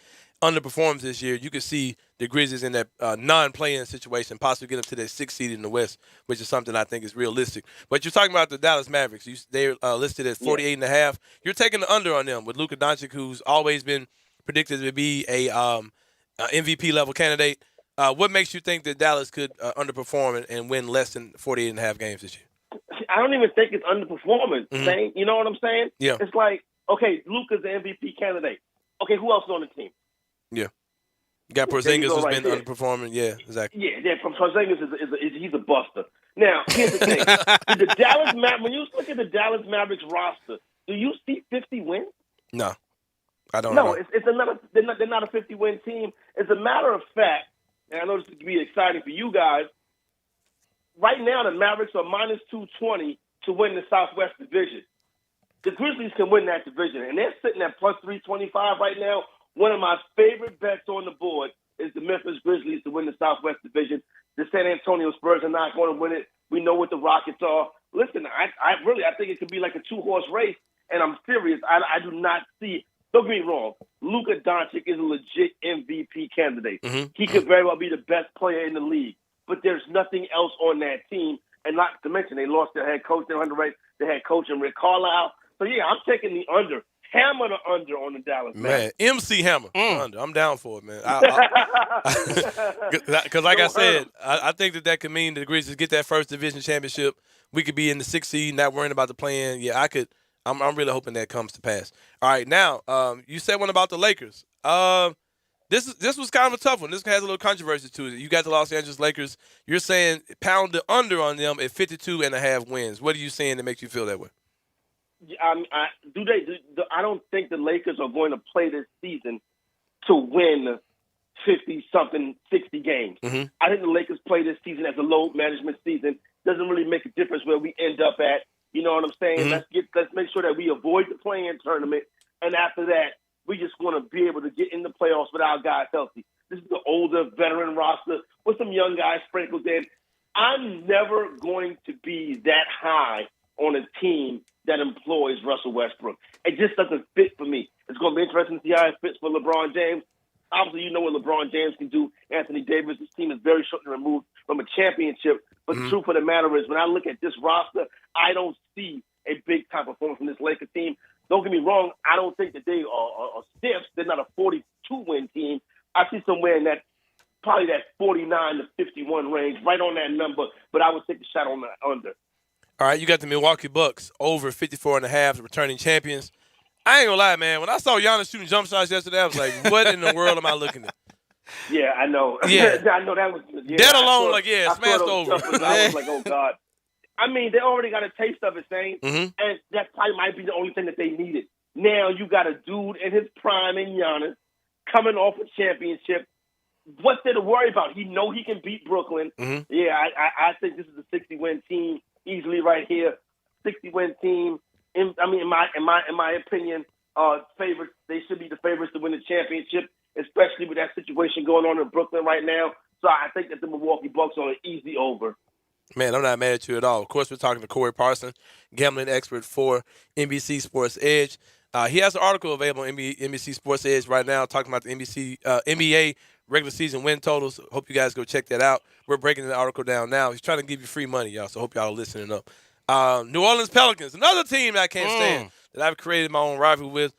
underperforms this year, you could see the Grizzlies in that non-play-in situation, possibly get up to that 6th seed in the West, which is something I think is realistic. But you're talking about the Dallas Mavericks. They're listed at 48.5. You're taking the under on them with Luka Doncic, who's always been predicted to be a MVP-level candidate. What makes you think that Dallas could underperform and win less than 48.5 games this year? I don't even think it's underperforming. You know what I'm saying? Yeah. It's like, okay, Luka's the MVP candidate. Okay, who else is on the team? Yeah. You got Porzingis who's been underperforming. Yeah, exactly. Yeah, Porzingis he's a buster. Now, here's the thing. When you look at the Dallas Mavericks roster, do you see 50 wins? No, I don't know. No, they're not a 50-win team. As a matter of fact, and I know this could be exciting for you guys, right now the Mavericks are minus 220 to win the Southwest Division. The Grizzlies can win that division, and they're sitting at plus 325 right now. one of my favorite bets on the board is the Memphis Grizzlies to win the Southwest Division. The San Antonio Spurs are not going to win it. We know what the Rockets are. Listen, I think it could be like a 2-horse race, and I'm serious. I do not see. Don't get me wrong. Luka Doncic is a legit MVP candidate. He could very well be the best player in the league, but there's nothing else on that team. And not to mention, they lost their head coach. They underrated their head coach and Rick Carlisle. So, yeah, I'm taking the under. Hammer the under on the Dallas Man, MC Hammer. Under. I'm down for it, man. Because like I said, I think that could mean the Grizzlies get that first division championship. We could be in the 6th seed, not worrying about the play-in. Yeah, I could. I'm really hoping that comes to pass. All right, now, you said one about the Lakers. This was kind of a tough one. This has a little controversy to it. You got the Los Angeles Lakers. You're saying pound the under on them at 52.5 wins. What are you saying that makes you feel that way? I don't think the Lakers are going to play this season to win 50-something, 60 games. I think the Lakers play this season as a load management season. Doesn't really make a difference where we end up at. You know what I'm saying? Let's make sure that we avoid the play-in tournament, and after that, we just want to be able to get in the playoffs with our guys healthy. This is the older veteran roster with some young guys sprinkled in. I'm never going to be that high on a team that employs Russell Westbrook. It just doesn't fit for me. It's going to be interesting to see how it fits for LeBron James. Obviously, you know what LeBron James can do. Anthony Davis, his team is very shortly removed from a championship. But the truth of the matter is, when I look at this roster, I don't see a big-time performance from this Lakers team. Don't get me wrong. I don't think that they are stiffs. They're not a 42-win team. I see somewhere in that, probably that 49 to 51 range, right on that number. But I would take a shot on the under. All right, you got the Milwaukee Bucks over 54.5, the returning champions. I ain't gonna lie, man. When I saw Giannis shooting jump shots yesterday, I was like, what in the world am I looking at? Yeah, I know. Yeah. I know that was. Yeah, that alone, smashed over. I was like, oh, God. I mean, they already got a taste of it, Saint, Mm-hmm. and that probably might be the only thing that they needed. Now you got a dude in his prime in Giannis coming off a championship. What's there to worry about? He know he can beat Brooklyn. Mm-hmm. Yeah, I think this is a 60-win team easily right here. 60-win team. In my opinion, favorites. They should be the favorites to win the championship, especially with that situation going on in Brooklyn right now. So I think that the Milwaukee Bucks are an easy over. Man, I'm not mad at you at all. Of course, we're talking to Corey Parson, gambling expert for NBC Sports Edge. He has an article available on NBC Sports Edge right now talking about the NBA regular season win totals. Hope you guys go check that out. We're breaking the article down now. He's trying to give you free money, y'all, so hope y'all are listening up. New Orleans Pelicans, another team that I can't stand, that I've created my own rival with.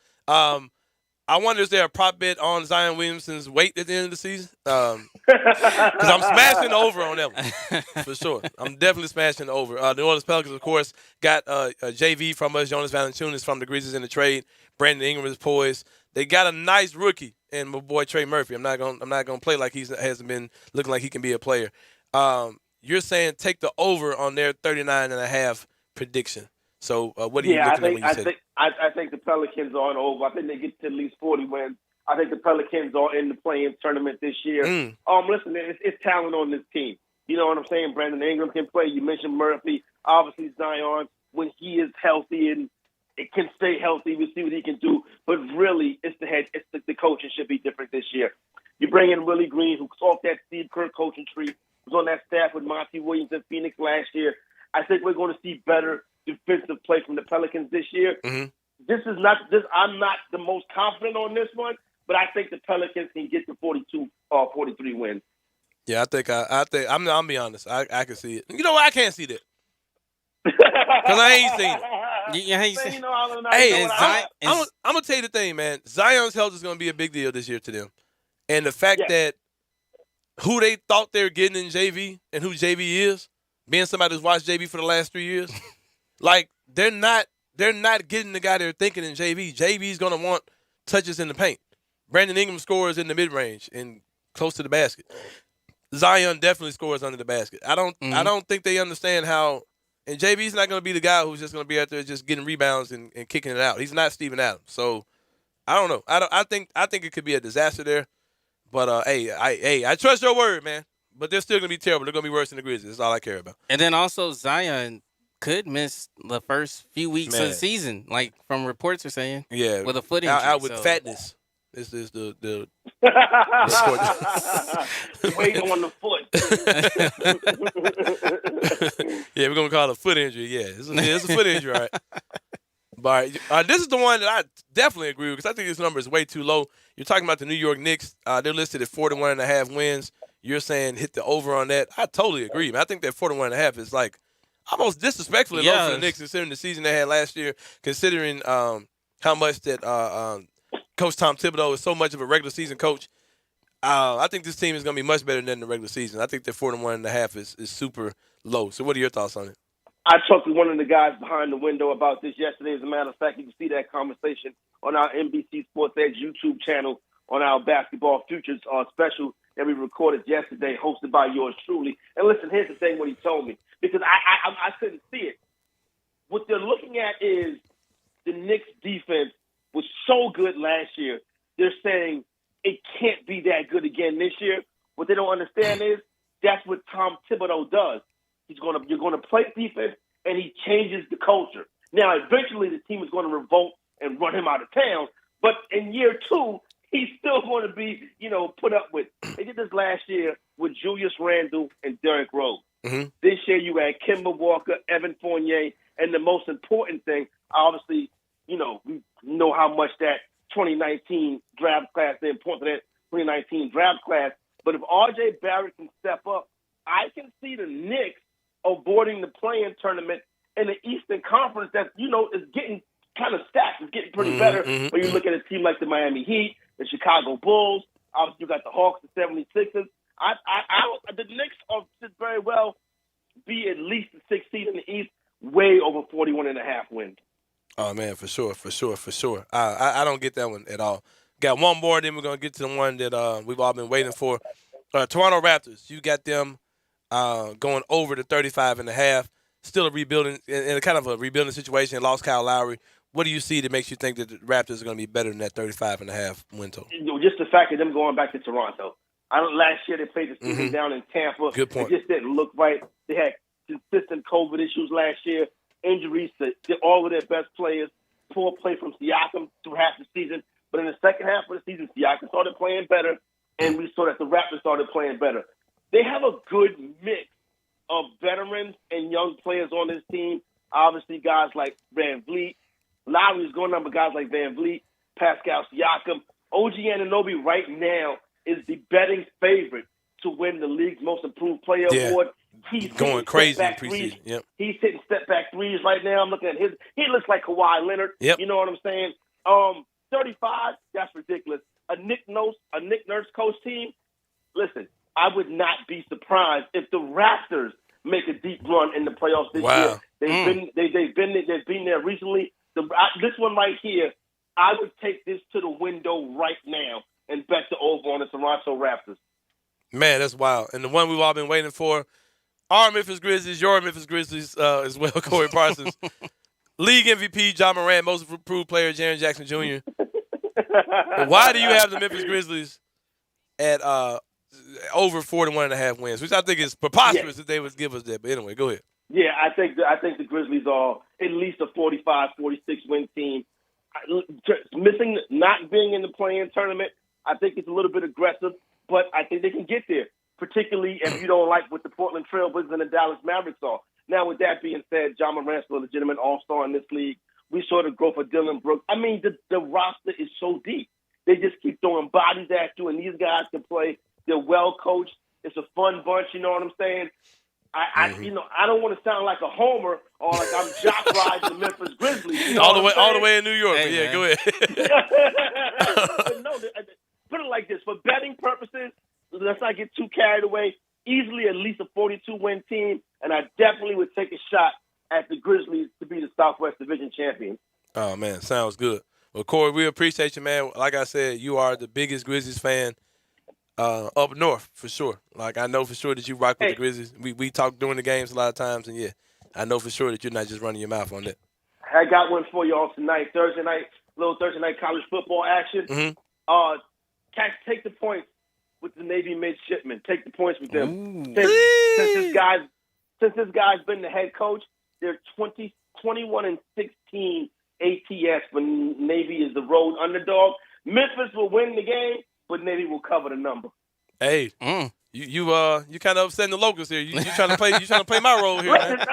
I wonder, is there a prop bet on Zion Williamson's weight at the end of the season? Because I'm smashing the over on that one, for sure. I'm definitely smashing the over. New Orleans Pelicans, of course, got a JV from us, Jonas Valanciunas from the Grizzlies in the trade. Brandon Ingram is poised. They got a nice rookie in my boy Trey Murphy. I'm not gonna play like he hasn't been looking like he can be a player. You're saying take the over on their 39.5 prediction. So what are you looking at when you said it? I think the Pelicans are on over. I think they get to at least 40 wins. I think the Pelicans are in the play-in tournament this year. Listen, it's talent on this team. You know what I'm saying? Brandon Ingram can play. You mentioned Murphy. Obviously, Zion, when he is healthy and it can stay healthy, we see what he can do. But really, it's the coaching should be different this year. You bring in Willie Green, who's off that Steve Kerr coaching tree, was on that staff with Monty Williams in Phoenix last year. I think we're going to see better defensive play from the Pelicans this year. I'm not the most confident on this one, but I think the Pelicans can get to 42 or 43 wins. Yeah, I think I'll be honest. I can see it. You know what? I can't see that. Because I ain't seen it. I'm going to tell you the thing, man. Zion's health is going to be a big deal this year to them. And the fact that who they thought they were getting in JV and who JV is, being somebody who's watched JV for the last 3 years, like they're not getting the guy they're thinking in JV. JV's going to want touches in the paint. Brandon Ingram scores in the mid-range and close to the basket. Zion definitely scores under the basket. I don't think they understand how. And JV's not going to be the guy who's just going to be out there just getting rebounds and kicking it out. He's not Steven Adams. So I don't know. I think it could be a disaster there. But I trust your word, man. But they're still going to be terrible. They're going to be worse than the Grizzlies. That's all I care about. And then also Zion could miss the first few weeks of the season, like from reports are saying. Yeah, with a foot injury. Out with fatness. It's the weight on the foot. Yeah, we're gonna call it a foot injury. Yeah, it's a foot injury, all right. But this is the one that I definitely agree with because I think this number is way too low. You're talking about the New York Knicks. They're listed at 41.5 wins. You're saying hit the over on that. I totally agree, man. I think that 41.5 is like almost disrespectfully low for the Knicks considering the season they had last year, considering how much that Coach Tom Thibodeau is so much of a regular season coach. I think this team is going to be much better than the regular season. I think that 41.5 is super low. So what are your thoughts on it? I talked to one of the guys behind the window about this yesterday. As a matter of fact, you can see that conversation on our NBC Sports Edge YouTube channel on our Basketball Futures special that we recorded yesterday, hosted by yours truly. And listen, here's the thing what he told me, because I couldn't see it. What they're looking at is the Knicks' defense was so good last year. They're saying it can't be that good again this year. What they don't understand is that's what Tom Thibodeau does. You're going to play defense, and he changes the culture. Now, eventually, the team is going to revolt and run him out of town. But in year 2, he's still going to be, put up with. They did this last year with Julius Randle and Derrick Rose. Mm-hmm. This year, you had Kemba Walker, Evan Fournier, and the most important thing, obviously, we know how much that 2019 draft class, the importance of that 2019 draft class. But if R.J. Barrett can step up, I can see the Knicks avoiding the play-in tournament in the Eastern Conference that, is getting kind of stacked. It's getting pretty better when you look at a team like the Miami Heat, the Chicago Bulls. Obviously, you got the Hawks, the 76ers. The Knicks should very well be at least the 6th seed in the East, way over 41.5 wins. Oh, man, for sure. I don't get that one at all. Got one more, then we're going to get to the one that we've all been waiting for. Toronto Raptors, you got them going over the 35.5. Still a rebuilding, in a kind of a rebuilding situation. Lost Kyle Lowry. What do you see that makes you think that the Raptors are going to be better than that 35.5 win total? Just the fact of them going back to Toronto. Last year they played the season down in Tampa. Good point. It just didn't look right. They had consistent COVID issues last year, injuries to all of their best players, poor play from Siakam through half the season. But in the second half of the season, Siakam started playing better, and we saw that the Raptors started playing better. They have a good mix of veterans and young players on this team. Obviously, guys like Van Vliet. Lowry's going on, but guys like Van Vliet, Pascal Siakam. OG Anunoby right now is the betting favorite to win the league's most improved player award. He's going crazy in preseason. Yep. He's hitting step-back threes right now. I'm looking at his. He looks like Kawhi Leonard. Yep. You know what I'm saying? 35, that's ridiculous. A Nick Nurse coach team, listen, I would not be surprised if the Raptors make a deep run in the playoffs this year. They've been there recently. This one right here, I would take this to the window right now and bet the over on the Toronto Raptors. Man, that's wild. And the one we've all been waiting for, our Memphis Grizzlies, your Memphis Grizzlies as well, Corey Parsons. League MVP, John Morant, most improved player, Jaren Jackson Jr. Why do you have the Memphis Grizzlies at over 41.5 wins, which I think is preposterous that they would give us that. But anyway, go ahead. Yeah, I think the Grizzlies are at least a 45, 46 win team. Not being in the play-in tournament, I think it's a little bit aggressive, but I think they can get there, particularly if you don't like what the Portland Trail Blazers and the Dallas Mavericks are. Now, with that being said, John Morant's a legitimate all-star in this league. We saw the growth of Dylan Brooks. I mean, the roster is so deep. They just keep throwing bodies at you, and these guys can play. They're well coached. It's a fun bunch, you know what I'm saying? I don't want to sound like a homer or like I'm jock riding the Memphis Grizzlies. You know all the way in New York. Hey, yeah, go ahead. But no, put it like this: for betting purposes, let's not get too carried away. Easily, at least a 42-win team, and I definitely would take a shot at the Grizzlies to be the Southwest Division champion. Oh man, sounds good. Well, Corey, we appreciate you, man. Like I said, you are the biggest Grizzlies fan up north for sure. Like I know for sure that you rock with the Grizzlies. We talk during the games a lot of times, and yeah, I know for sure that you're not just running your mouth on that. I got one for y'all tonight, Thursday night college football action. Mm-hmm. Cats, take the points with the Navy midshipmen. Take the points with them. Since this guy's been the head coach, they're 21-16 ATS when Navy is the road underdog. Memphis will win the game, but Navy will cover the number. Hey, you kind of upsetting the locals here. You trying to play my role here, man.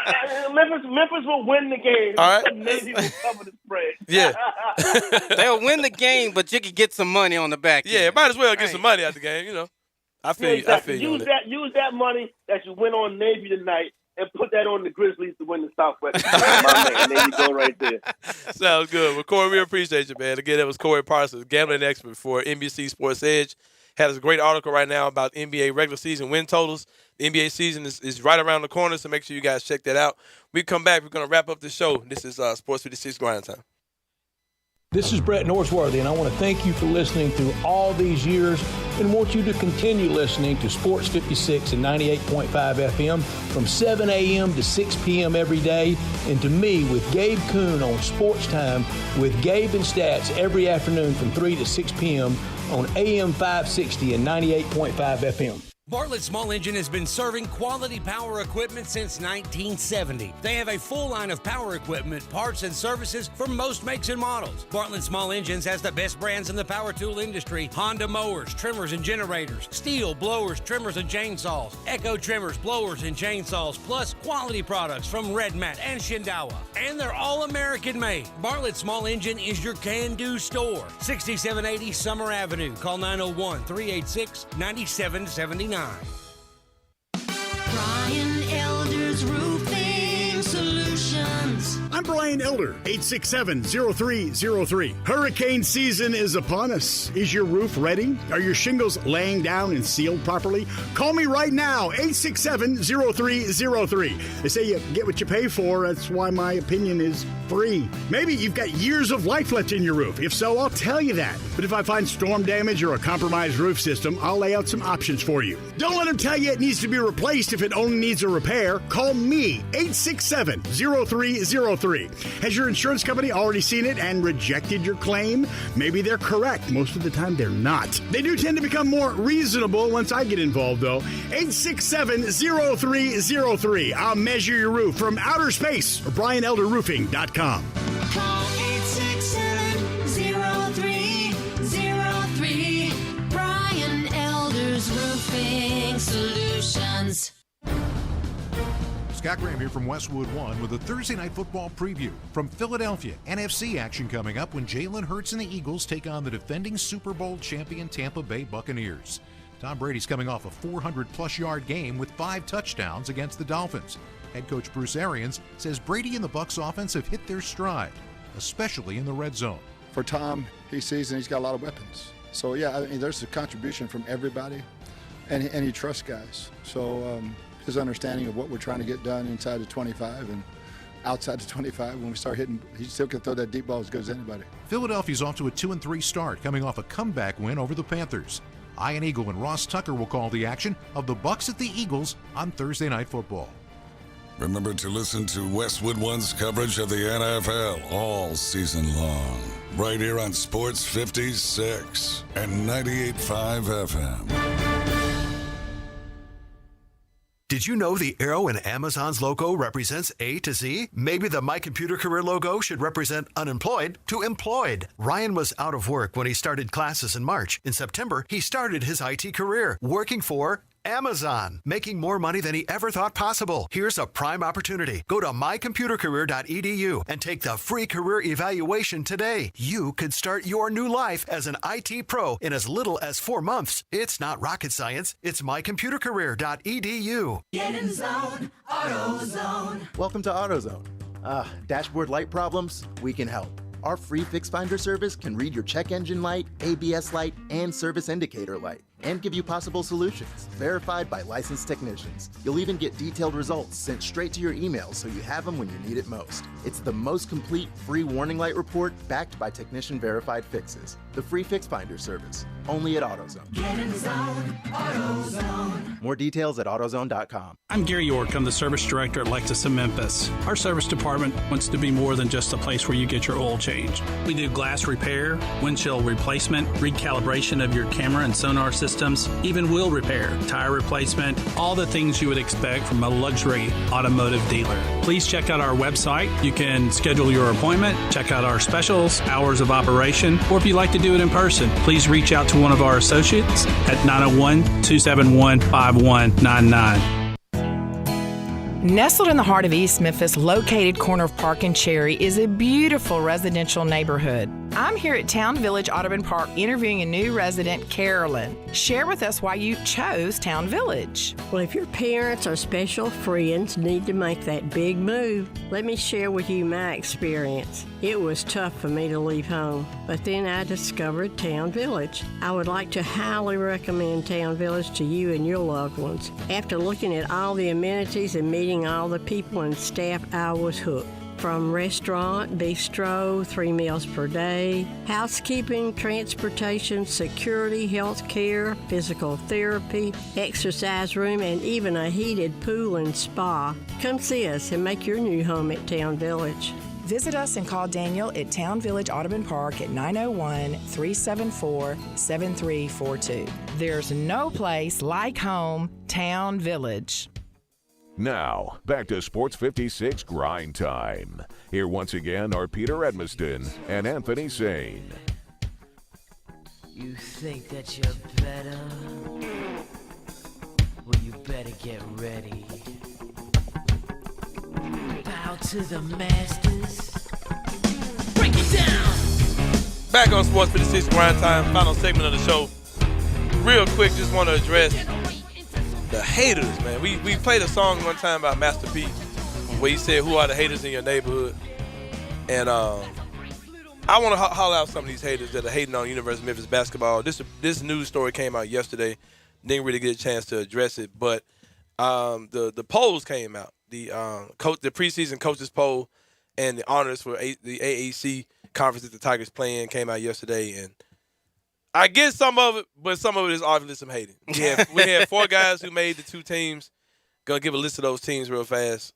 Memphis will win the game. All right. Navy will cover the spread. Yeah. They'll win the game, but you can get some money on the back end. Yeah, might as well get some money out the game, you know. I feel you. I feel you. Use that money that you win on Navy tonight and put that on the Grizzlies to win the Southwest. My man, there you go right there. Sounds good. Well, Corey, we appreciate you, man. Again, that was Corey Parsons, gambling expert for NBC Sports Edge. Had a great article right now about NBA regular season win totals. The NBA season is right around the corner, so make sure you guys check that out. We come back. We're going to wrap up the show. This is Sports 56 Grind Time. This is Brett Norsworthy, and I want to thank you for listening through all these years and want you to continue listening to Sports 56 and 98.5 FM from 7 a.m. to 6 p.m. every day, and to me with Gabe Kuhn on Sports Time with Gabe and Stats every afternoon from 3 to 6 p.m. on AM 560 and 98.5 FM. Bartlett Small Engine has been serving quality power equipment since 1970. They have a full line of power equipment, parts, and services for most makes and models. Bartlett Small Engines has the best brands in the power tool industry: Honda mowers, trimmers, and generators, Steel blowers, trimmers, and chainsaws, Echo trimmers, blowers, and chainsaws, plus quality products from Red Mat and Shindawa. And they're all American made. Bartlett Small Engine is your can-do store. 6780 Summer Avenue. Call 901-386-9779. Brian Elder's Roofing Solutions. I'm Brian Elder, 867-0303. Hurricane season is upon us. Is your roof ready? Are your shingles laying down and sealed properly? Call me right now, 867-0303. They say you get what you pay for. That's why my opinion is free. Maybe you've got years of life left in your roof. If so, I'll tell you that. But if I find storm damage or a compromised roof system, I'll lay out some options for you. Don't let them tell you it needs to be replaced if it only needs a repair. Call me, 867-0303. Has your insurance company already seen it and rejected your claim? Maybe they're correct. Most of the time, they're not. They do tend to become more reasonable once I get involved, though. 867-0303. I'll measure your roof from outer space or BrianElderRoofing.com. Call 867-0303. Brian Elder's Roofing Solutions. Scott Graham here from Westwood One with a Thursday night football preview from Philadelphia. NFC action coming up when Jalen Hurts and the Eagles take on the defending Super Bowl champion Tampa Bay Buccaneers. Tom Brady's coming off a 400-plus yard game with 5 touchdowns against the Dolphins. Head coach Bruce Arians says Brady and the Bucs offense have hit their stride, especially in the red zone. For Tom, he sees and he's got a lot of weapons. So, yeah, I mean, there's a contribution from everybody, and he trusts guys. So his understanding of what we're trying to get done inside the 25 and outside the 25, when we start hitting, he still can throw that deep ball as good as anybody. Philadelphia's off to a 2-3 start, coming off a comeback win over the Panthers. Ian Eagle and Ross Tucker will call the action of the Bucs at the Eagles on Thursday Night Football. Remember to listen to Westwood One's coverage of the NFL all season long, right here on Sports 56 and 98.5 FM. Did you know the arrow in Amazon's logo represents A to Z? Maybe the My Computer Career logo should represent unemployed to employed. Ryan was out of work when he started classes in March. In September, he started his IT career, working for Amazon, making more money than he ever thought possible. Here's a prime opportunity. Go to mycomputercareer.edu and take the free career evaluation today. You could start your new life as an IT pro in as little as 4 months. It's not rocket science. It's mycomputercareer.edu. Get in zone, AutoZone. Welcome to AutoZone. Dashboard light problems? We can help. Our free Fix Finder service can read your check engine light, ABS light, and service indicator light, and give you possible solutions, verified by licensed technicians. You'll even get detailed results sent straight to your email so you have them when you need it most. It's the most complete free warning light report backed by technician-verified fixes. The free Fix Finder service, only at AutoZone. Get in zone, AutoZone. More details at AutoZone.com. I'm Gary York. I'm the service director at Lexus in Memphis. Our service department wants to be more than just a place where you get your oil changed. We do glass repair, windshield replacement, recalibration of your camera and sonar system, customs, even wheel repair, tire replacement, all the things you would expect from a luxury automotive dealer. Please check out our website. You can schedule your appointment, check out our specials, hours of operation, or if you'd like to do it in person, please reach out to one of our associates at 901-271-5199. Nestled in the heart of East Memphis, located corner of Park and Cherry, is a beautiful residential neighborhood. I'm here at Town Village Audubon Park interviewing a new resident, Carolyn. Share with us why you chose Town Village. Well, if your parents or special friends need to make that big move, let me share with you my experience. It was tough for me to leave home, but then I discovered Town Village. I would like to highly recommend Town Village to you and your loved ones. After looking at all the amenities and meeting all the people and staff, I was hooked. From restaurant, bistro, 3 meals per day, housekeeping, transportation, security, health care, physical therapy, exercise room, and even a heated pool and spa. Come see us and make your new home at Town Village. Visit us and call Daniel at Town Village Audubon Park at 901-374-7342. There's no place like home, Town Village. Now, back to Sports 56 Grind Time. Here once again are Peter Edmiston and Anthony Sane. You think that you're better? Well, you better get ready. Bow to the masters. Break it down! Back on Sports 56 Grind Time, final segment of the show. Real quick, just want to address the haters, man. We played a song one time by Master P where he said, "Who are the haters in your neighborhood?" And I want to holler out some of these haters that are hating on University of Memphis basketball. This news story came out yesterday. Didn't really get a chance to address it, but the polls came out. The preseason coaches poll and the honors for the AAC conference that the Tigers play in came out yesterday, and I get some of it, but some of it is obviously some hating. We had 4 guys who made the 2 teams. Gonna give a list of those teams real fast.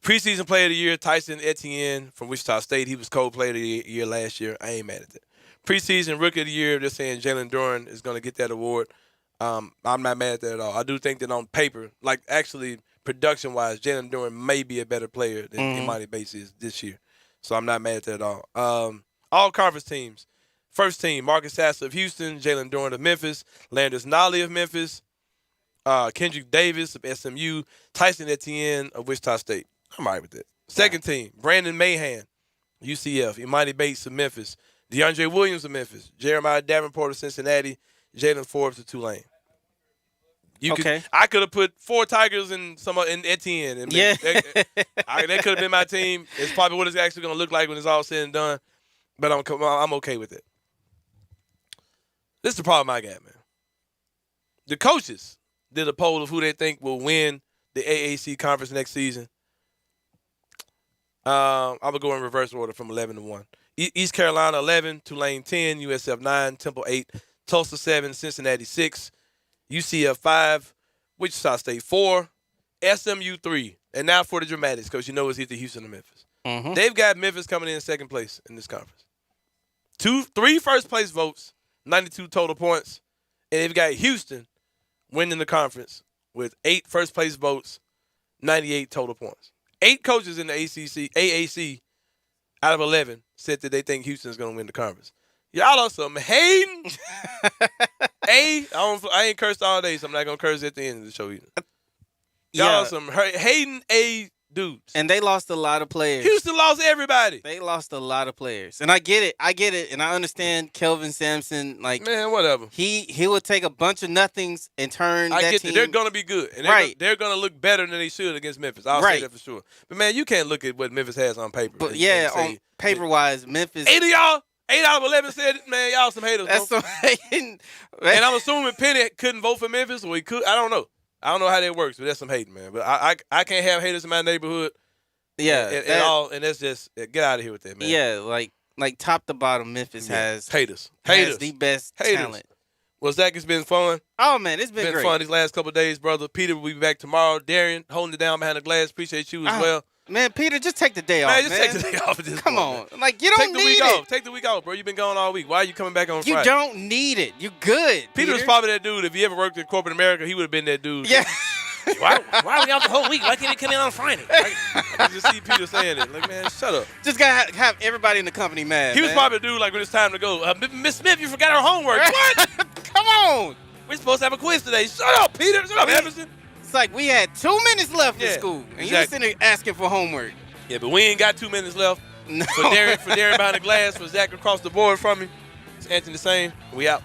Preseason player of the year, Tyson Etienne from Wichita State. He was co-player of the year last year. I ain't mad at that. Preseason rookie of the year, they're saying Jalen Duran is gonna get that award. I'm not mad at that at all. I do think that on paper, like actually production-wise, Jalen Duran may be a better player than Imani Bates is this year. So I'm not mad at that at all. All conference teams. First team, Marcus Sasser of Houston, Jalen Duran of Memphis, Landis Nolly of Memphis, Kendrick Davis of SMU, Tyson Etienne of Wichita State. I'm all right with that. Second team, Brandon Mahan, UCF, Imani Bates of Memphis, DeAndre Williams of Memphis, Jeremiah Davenport of Cincinnati, Jalen Forbes of Tulane. I could have put 4 Tigers in Etienne. And yeah. That could have been my team. It's probably what it's actually going to look like when it's all said and done. But I'm okay with it. This is the problem I got, man. The coaches did a poll of who they think will win the AAC conference next season. I'm going to go in reverse order from 11 to 1. East Carolina 11, Tulane 10, USF 9, Temple 8, Tulsa 7, Cincinnati 6, UCF 5, Wichita State 4, SMU 3. And now for the dramatics, because you know it's either Houston or Memphis. Mm-hmm. They've got Memphis coming in second place in this conference. 3 first place votes, 92 total points, and they've got Houston winning the conference with 8 first place votes, 98 total points. 8 coaches in the AAC out of 11 said that they think Houston's going to win the conference. Y'all are some hating. I ain't cursed all day, so I'm not going to curse at the end of the show either. Y'all are some hating dudes. And they lost a lot of players. Houston lost everybody. They lost a lot of players. And I get it. And I understand Kelvin Sampson. Like, man, whatever. He would take a bunch of nothings and turn that team. They're going to be good. And they're going to look better than they should against Memphis. I'll say that for sure. But, man, you can't look at what Memphis has on paper. But, on paper-wise, Memphis. 8 of y'all, 8 out of 11 said, man, y'all some haters. That's some hating. And I'm assuming Penny couldn't vote for Memphis, or he could. I don't know. I don't know how that works, but that's some hating, man. But I can't have haters in my neighborhood. Yeah, at all, and that's just get out of here with that, man. Yeah, like top to bottom, Memphis has haters. Has the best talent. Well, Zach, it's been fun. Oh man, it's been great. Fun these last couple of days, brother. Peter will be back tomorrow. Darian holding it down behind the glass. Appreciate you as well. Man, Peter, just take the day off, Man, just take the day off at this Come point, on. Like, you don't Take the need week it. off. Take the week off, bro. You've been gone all week. Why are you coming back on You Friday? don't need it. You good, Peter was probably that dude. If he ever worked in corporate America, he would have been that dude. Yeah. Why are we out the whole week? Why can't he come in on Friday? I just see Peter saying it. Like, man, shut up. Just gotta have everybody in the company mad. He was man. probably the dude, like, when it's time to go. Miss Smith, you forgot our homework. What? Come on. We're supposed to have a quiz today. Shut up, Peter. Shut up, Everson. It's like we had 2 minutes left in Yeah, school, and you exactly. were sitting there asking for homework. Yeah, but we ain't got 2 minutes left. No. For Darren behind the glass, for Zach across the board from me. It's Anthony the same. We out.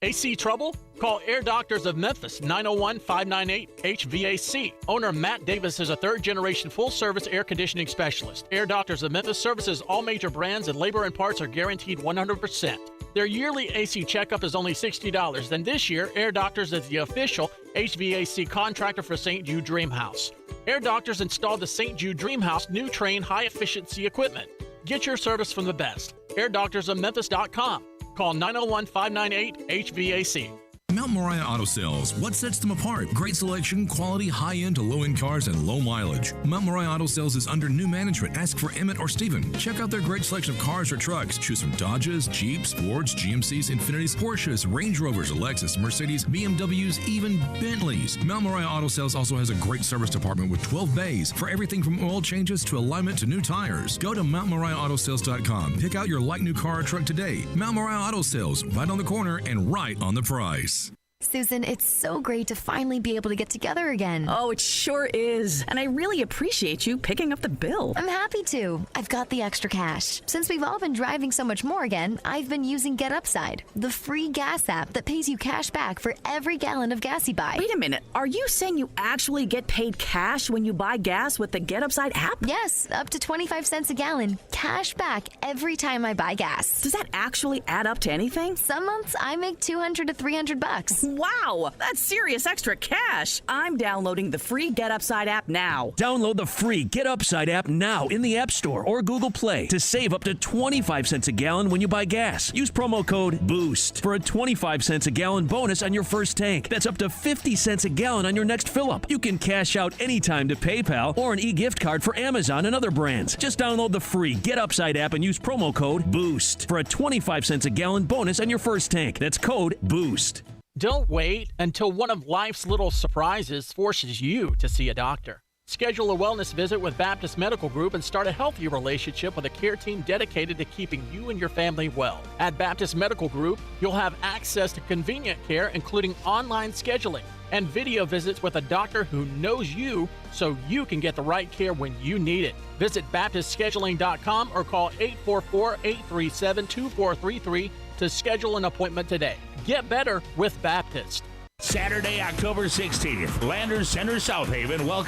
AC trouble? Call Air Doctors of Memphis, 901-598-HVAC. Owner Matt Davis is a third-generation full-service air conditioning specialist. Air Doctors of Memphis services all major brands, and labor and parts are guaranteed 100%. Their yearly AC checkup is only $60. Then this year, Air Doctors is the official HVAC contractor for St. Jude Dream House. Air Doctors installed the St. Jude Dream House new Train high-efficiency equipment. Get your service from the best. AirDoctorsOfMemphis.com. Call 901-598-HVAC. Mount Moriah Auto Sales. What sets them apart? Great selection, quality, high-end to low-end cars, and low mileage. Mount Moriah Auto Sales is under new management. Ask for Emmett or Steven. Check out their great selection of cars or trucks. Choose from Dodges, Jeeps, Fords, GMCs, Infinitis, Porsches, Range Rovers, Lexus, Mercedes, BMWs, even Bentleys. Mount Moriah Auto Sales also has a great service department with 12 bays for everything from oil changes to alignment to new tires. Go to MountMoriahAutoSales.com. Pick out your like new car or truck today. Mount Moriah Auto Sales, right on the corner and right on the price. Susan, it's so great to finally be able to get together again. Oh, it sure is. And I really appreciate you picking up the bill. I'm happy to. I've got the extra cash. Since we've all been driving so much more again, I've been using Get Upside, the free gas app that pays you cash back for every gallon of gas you buy. Wait a minute. Are you saying you actually get paid cash when you buy gas with the Get Upside app? Yes, up to 25 cents a gallon. Cash back every time I buy gas. Does that actually add up to anything? Some months I make $200 to $300. Wow, that's serious extra cash. I'm downloading the free Get Upside app now. Download the free Get Upside app now in the App Store or Google Play to save up to 25 cents a gallon when you buy gas. Use promo code BOOST for a 25 cents a gallon bonus on your first tank. That's up to 50 cents a gallon on your next fill-up. You can cash out anytime to PayPal or an e-gift card for Amazon and other brands. Just download the free Get Upside app and use promo code BOOST for a 25 cents a gallon bonus on your first tank. That's code BOOST. Don't wait until one of life's little surprises forces you to see a doctor. Schedule a wellness visit with Baptist Medical Group and start a healthy relationship with a care team dedicated to keeping you and your family well. At Baptist Medical Group, you'll have access to convenient care, including online scheduling and video visits with a doctor who knows you so you can get the right care when you need it. Visit BaptistScheduling.com or call 844-837-2433 to schedule an appointment today. Get better with Baptist. Saturday, October 16th, Landers Center, South Haven welcome